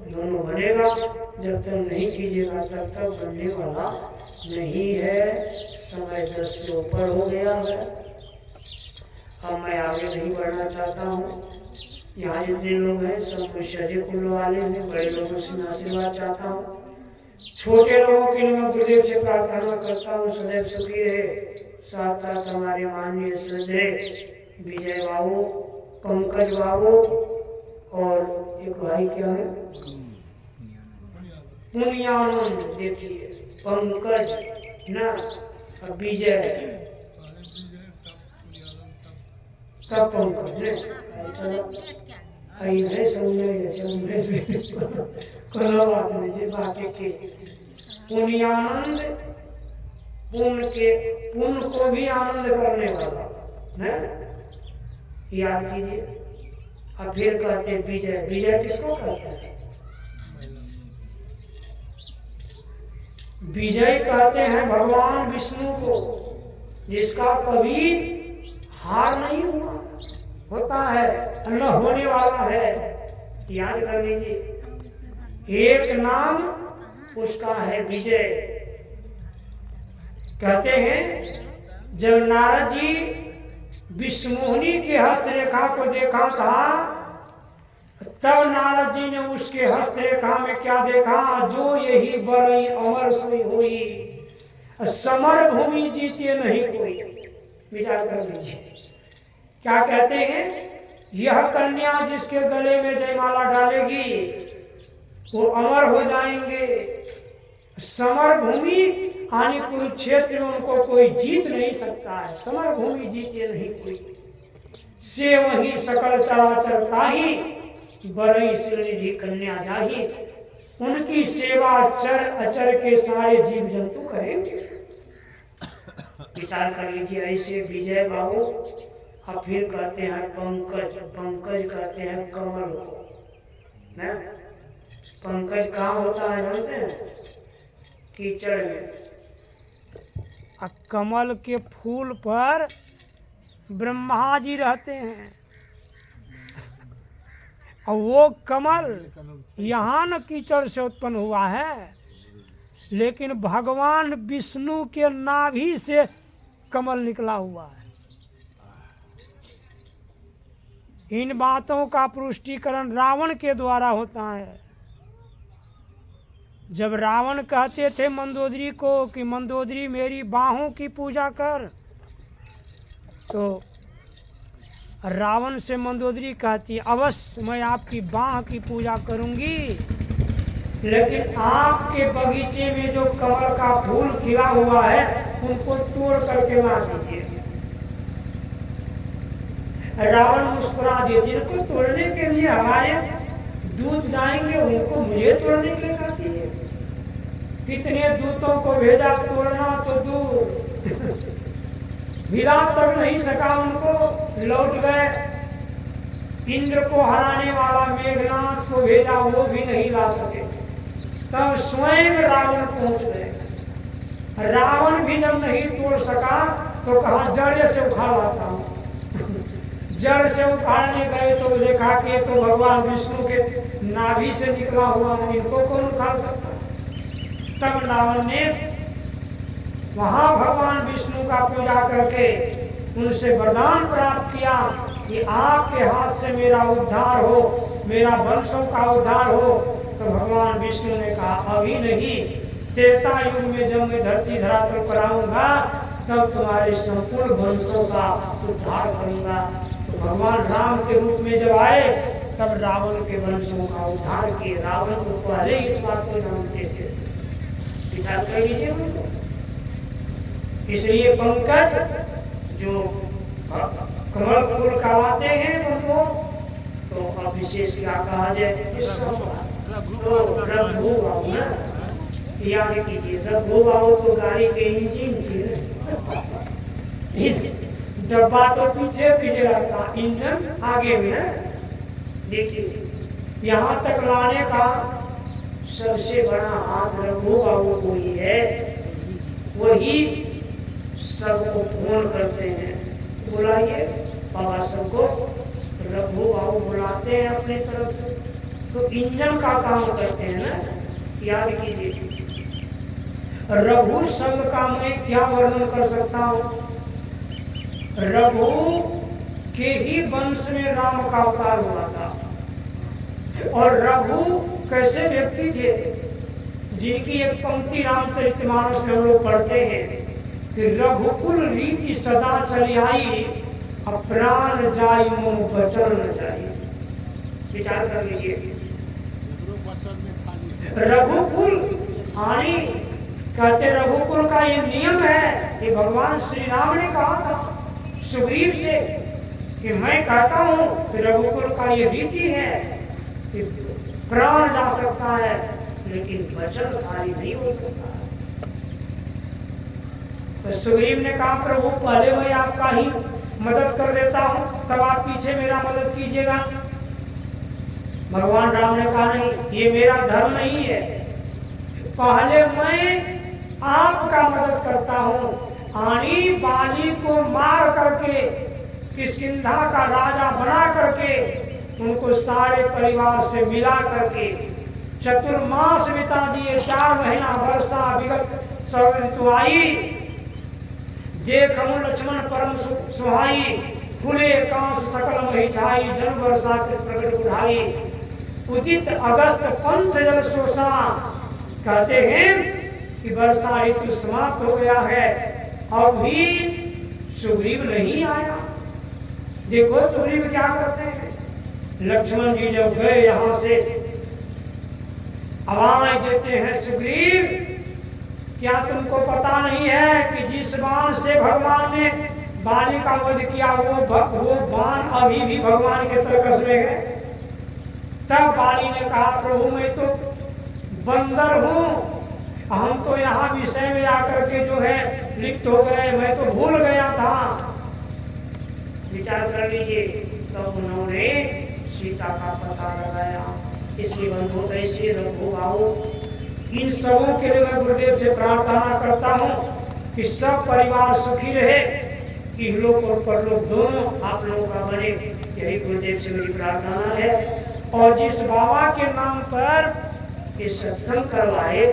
दोनों बनेगा। जब तक नहीं कीजिएगा तब तक बनने वाला नहीं है। समय 10 से ऊपर हो गया है। अब मैं आगे नहीं बढ़ना चाहता हूँ। यहाँ जितने लोग हैं सब शरीर कुल वाले हैं, बड़े लोगों से मैं आशीर्वाद चाहता हूँ। छोटे लोगों के लिए मैं गुरुदेव से प्रार्थना करता हूँ सदैव सुखी रहे। साथ साथ हमारे माननीय श्रद्धेय विजय बाबू, पंकज बाबू और एक भाई क्या है पुनियानंद, देखिए पंकज ना विजय सब पंकज है कोनो बात नहीं बाकी के पुनियानंद, पुण्य को भी आनंद करने वाला है, याद कीजिए। अब फिर कहते हैं विजय। विजय किसको कहते हैं? विजय कहते हैं भगवान विष्णु को, जिसका कभी हार नहीं हुआ होता है, न होने वाला है। याद कर लीजिए, एक नाम उसका है विजय। कहते हैं जब नारद जी विष्णुमुनि के हस्तरेखा को देखा था, तब नारद जी ने उसके हस्तरेखा में क्या देखा? जो यही बड़ई अमर सोई हुई, समर भूमि जीते नहीं कोई। विचार कर लीजिए, क्या कहते हैं? यह कन्या जिसके गले में जयमाला डालेगी वो अमर हो जाएंगे। समर भूमि यानी कुरुक्षेत्र में उनको कोई जीत नहीं सकता है। समर भूमि जीते नहीं कोई, से वही सकल चराचर ताही, बरई श्रीनिधि कन्या जाही। उनकी सेवा चर अचर के सारे जीव जंतु करेंगे। विचार कर लीजिए। ऐसे विजय बाबू। अब फिर कहते हैं पंकज। पंकज कहते हैं कमल को, ना? पंकज कहाँ होता है जानते हैं? कीचड़ में। कमल के फूल पर ब्रह्मा जी रहते हैं और वो कमल यहाँ न कीचड़ से उत्पन्न हुआ है, लेकिन भगवान विष्णु के नाभि से कमल निकला हुआ है। इन बातों का पुष्टिकरण रावण के द्वारा होता है। जब रावण कहते थे मंदोदरी को कि मंदोदरी मेरी बाहों की पूजा कर, तो रावण से मंदोदरी कहती, अवश्य मैं आपकी बाह की पूजा करूंगी, लेकिन आपके बगीचे में जो कमल का फूल खिला हुआ है उनको तोड़ करके मार दीजिए। रावण मुस्कुरा दिए, जिनको तोड़ने के लिए हमारे दूत जाएंगे उनको मुझे तोड़ने के लिए कहती है। कितने दूतों को भेजा तोड़ना तो दूर, भिला तक नहीं सका उनको, लौट गए। इंद्र को हराने वाला मेघनाथ को भेजा, वो भी नहीं ला सके। तब स्वयं रावण पहुंच गए। रावण भी जब नहीं तोड़ सका तो कहा जड़ से उखाड़ लाता हूं। जड़ से उखाड़ने गए तो देखा कि तो भगवान विष्णु के नाभि से निकला हुआ है, इनको कौन उखाड़ सकता। तब रावण ने वहां भगवान विष्णु का पूजा करके उनसे वरदान प्राप्त किया कि आपके हाथ से मेरा उद्धार हो, मेरा वंशों का उद्धार हो। तो भगवान विष्णु ने कहा अभी नहीं, त्रेता युग में जब मैं धरती धरातल पर आऊंगा तब तुम्हारे संपूर्ण वंशों का उद्धार करूंगा। तो भगवान राम के रूप में जब आए तब रावण के वंशों का उद्धार किए। रावण को पहले इस बात को जानते थे, विचार कर लीजिए उनको। इसलिए पंकज जो कमल फूल कहलाते हैं उनको तो अब विशेष क्या कहा जाए, रघु बाबू ना याद कीजिए। रघु बाबू तो गाड़ी के इंजन थी, डब्बा तो पीछे पीछे रहता, इंजन आगे में है। देखिए यहाँ तक लाने का सबसे बड़ा हाथ रघु बाबू को ही है। वही सबको फोन करते हैं, बुलाइए बाबा सबको। रघु बाबू बुलाते हैं अपनी तरफ से, तो इंजन का काम करते हैं ना। याद कीजिए रघु शब्द का मैं क्या वर्णन कर सकता हूँ। रघु के ही वंश में राम का अवतार हुआ था। और रघु कैसे व्यक्ति थे जिनकी एक पंक्ति रामचरितमानस में हम लोग पढ़ते हैं कि रघुकुल रीति सदा चली आई, प्राण जाई मुँह बचन न जाई। विचार कर लीजिए, रघुकुल आनी कहते रघुकुल का ये नियम है। ये भगवान श्री राम ने कहा था सुग्रीव से कि मैं कहता हूं कि रघुकुल का ये रीति है कि प्राण जा सकता है लेकिन वचन खाली नहीं हो सकता। तो सुग्रीव ने कहा प्रभु पहले मैं आपका ही मदद कर देता हूं, तब आप पीछे मेरा मदद कीजिएगा। भगवान राम ने कहा नहीं, ये मेरा धर्म नहीं है, पहले मैं आपका मदद करता हूं। आनी बाली को मार करके किष्किंधा का राजा बना करके उनको सारे परिवार से मिला करके चतुर्मास बिता दिए। 4 महीना वर्षा विगत सर्व ऋतु आई, देखूं लक्ष्मण परम सुहाई, खुले कांस सकल मही छाई, जन वर्षा के प्रगट बुढ़ाई, उदित अगस्त पंथ जल शोषा। कहते हैं कि वर्षा ऋतु समाप्त हो गया है, अब भी सुग्रीव नहीं आया। देखो सुग्रीव क्या करते हैं। लक्ष्मण जी जब गए यहाँ से आवाज देते हैं, सुग्रीव क्या तुमको पता नहीं है कि जिस बाण से भगवान ने बाली का वध किया वो बाण अभी भी भगवान के तरकस में है। तब बाली ने कहा प्रभु मैं तो बंदर हूँ, हम तो यहाँ विषय में आकर के जो है लिप्त हो गए, मैं तो भूल गया था। विचार कर लीजिए। तो उन्होंने सीता का पता लगाया। इसलिए बंधु कैसे रघु बाबू इन सबों के लिए मैं गुरुदेव से प्रार्थना करता हूँ कि सब परिवार सुखी रहे, इहलोक और परलोक दोनों आप लोगों का बने। यही गुरुदेव से मेरी प्रार्थना है। और जिस बाबा के नाम पर ये सत्संग करवाए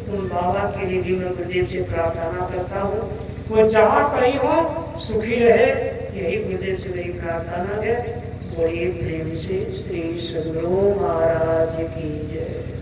उन बाबा के लिए भी मैं गुरुदेव से प्रार्थना करता हूँ, वो जहाँ कहीं हो सुखी रहे। यही गुरुदेव से मेरी प्रार्थना है। बड़े प्रेम से श्री सद्गुरु महाराज की जय।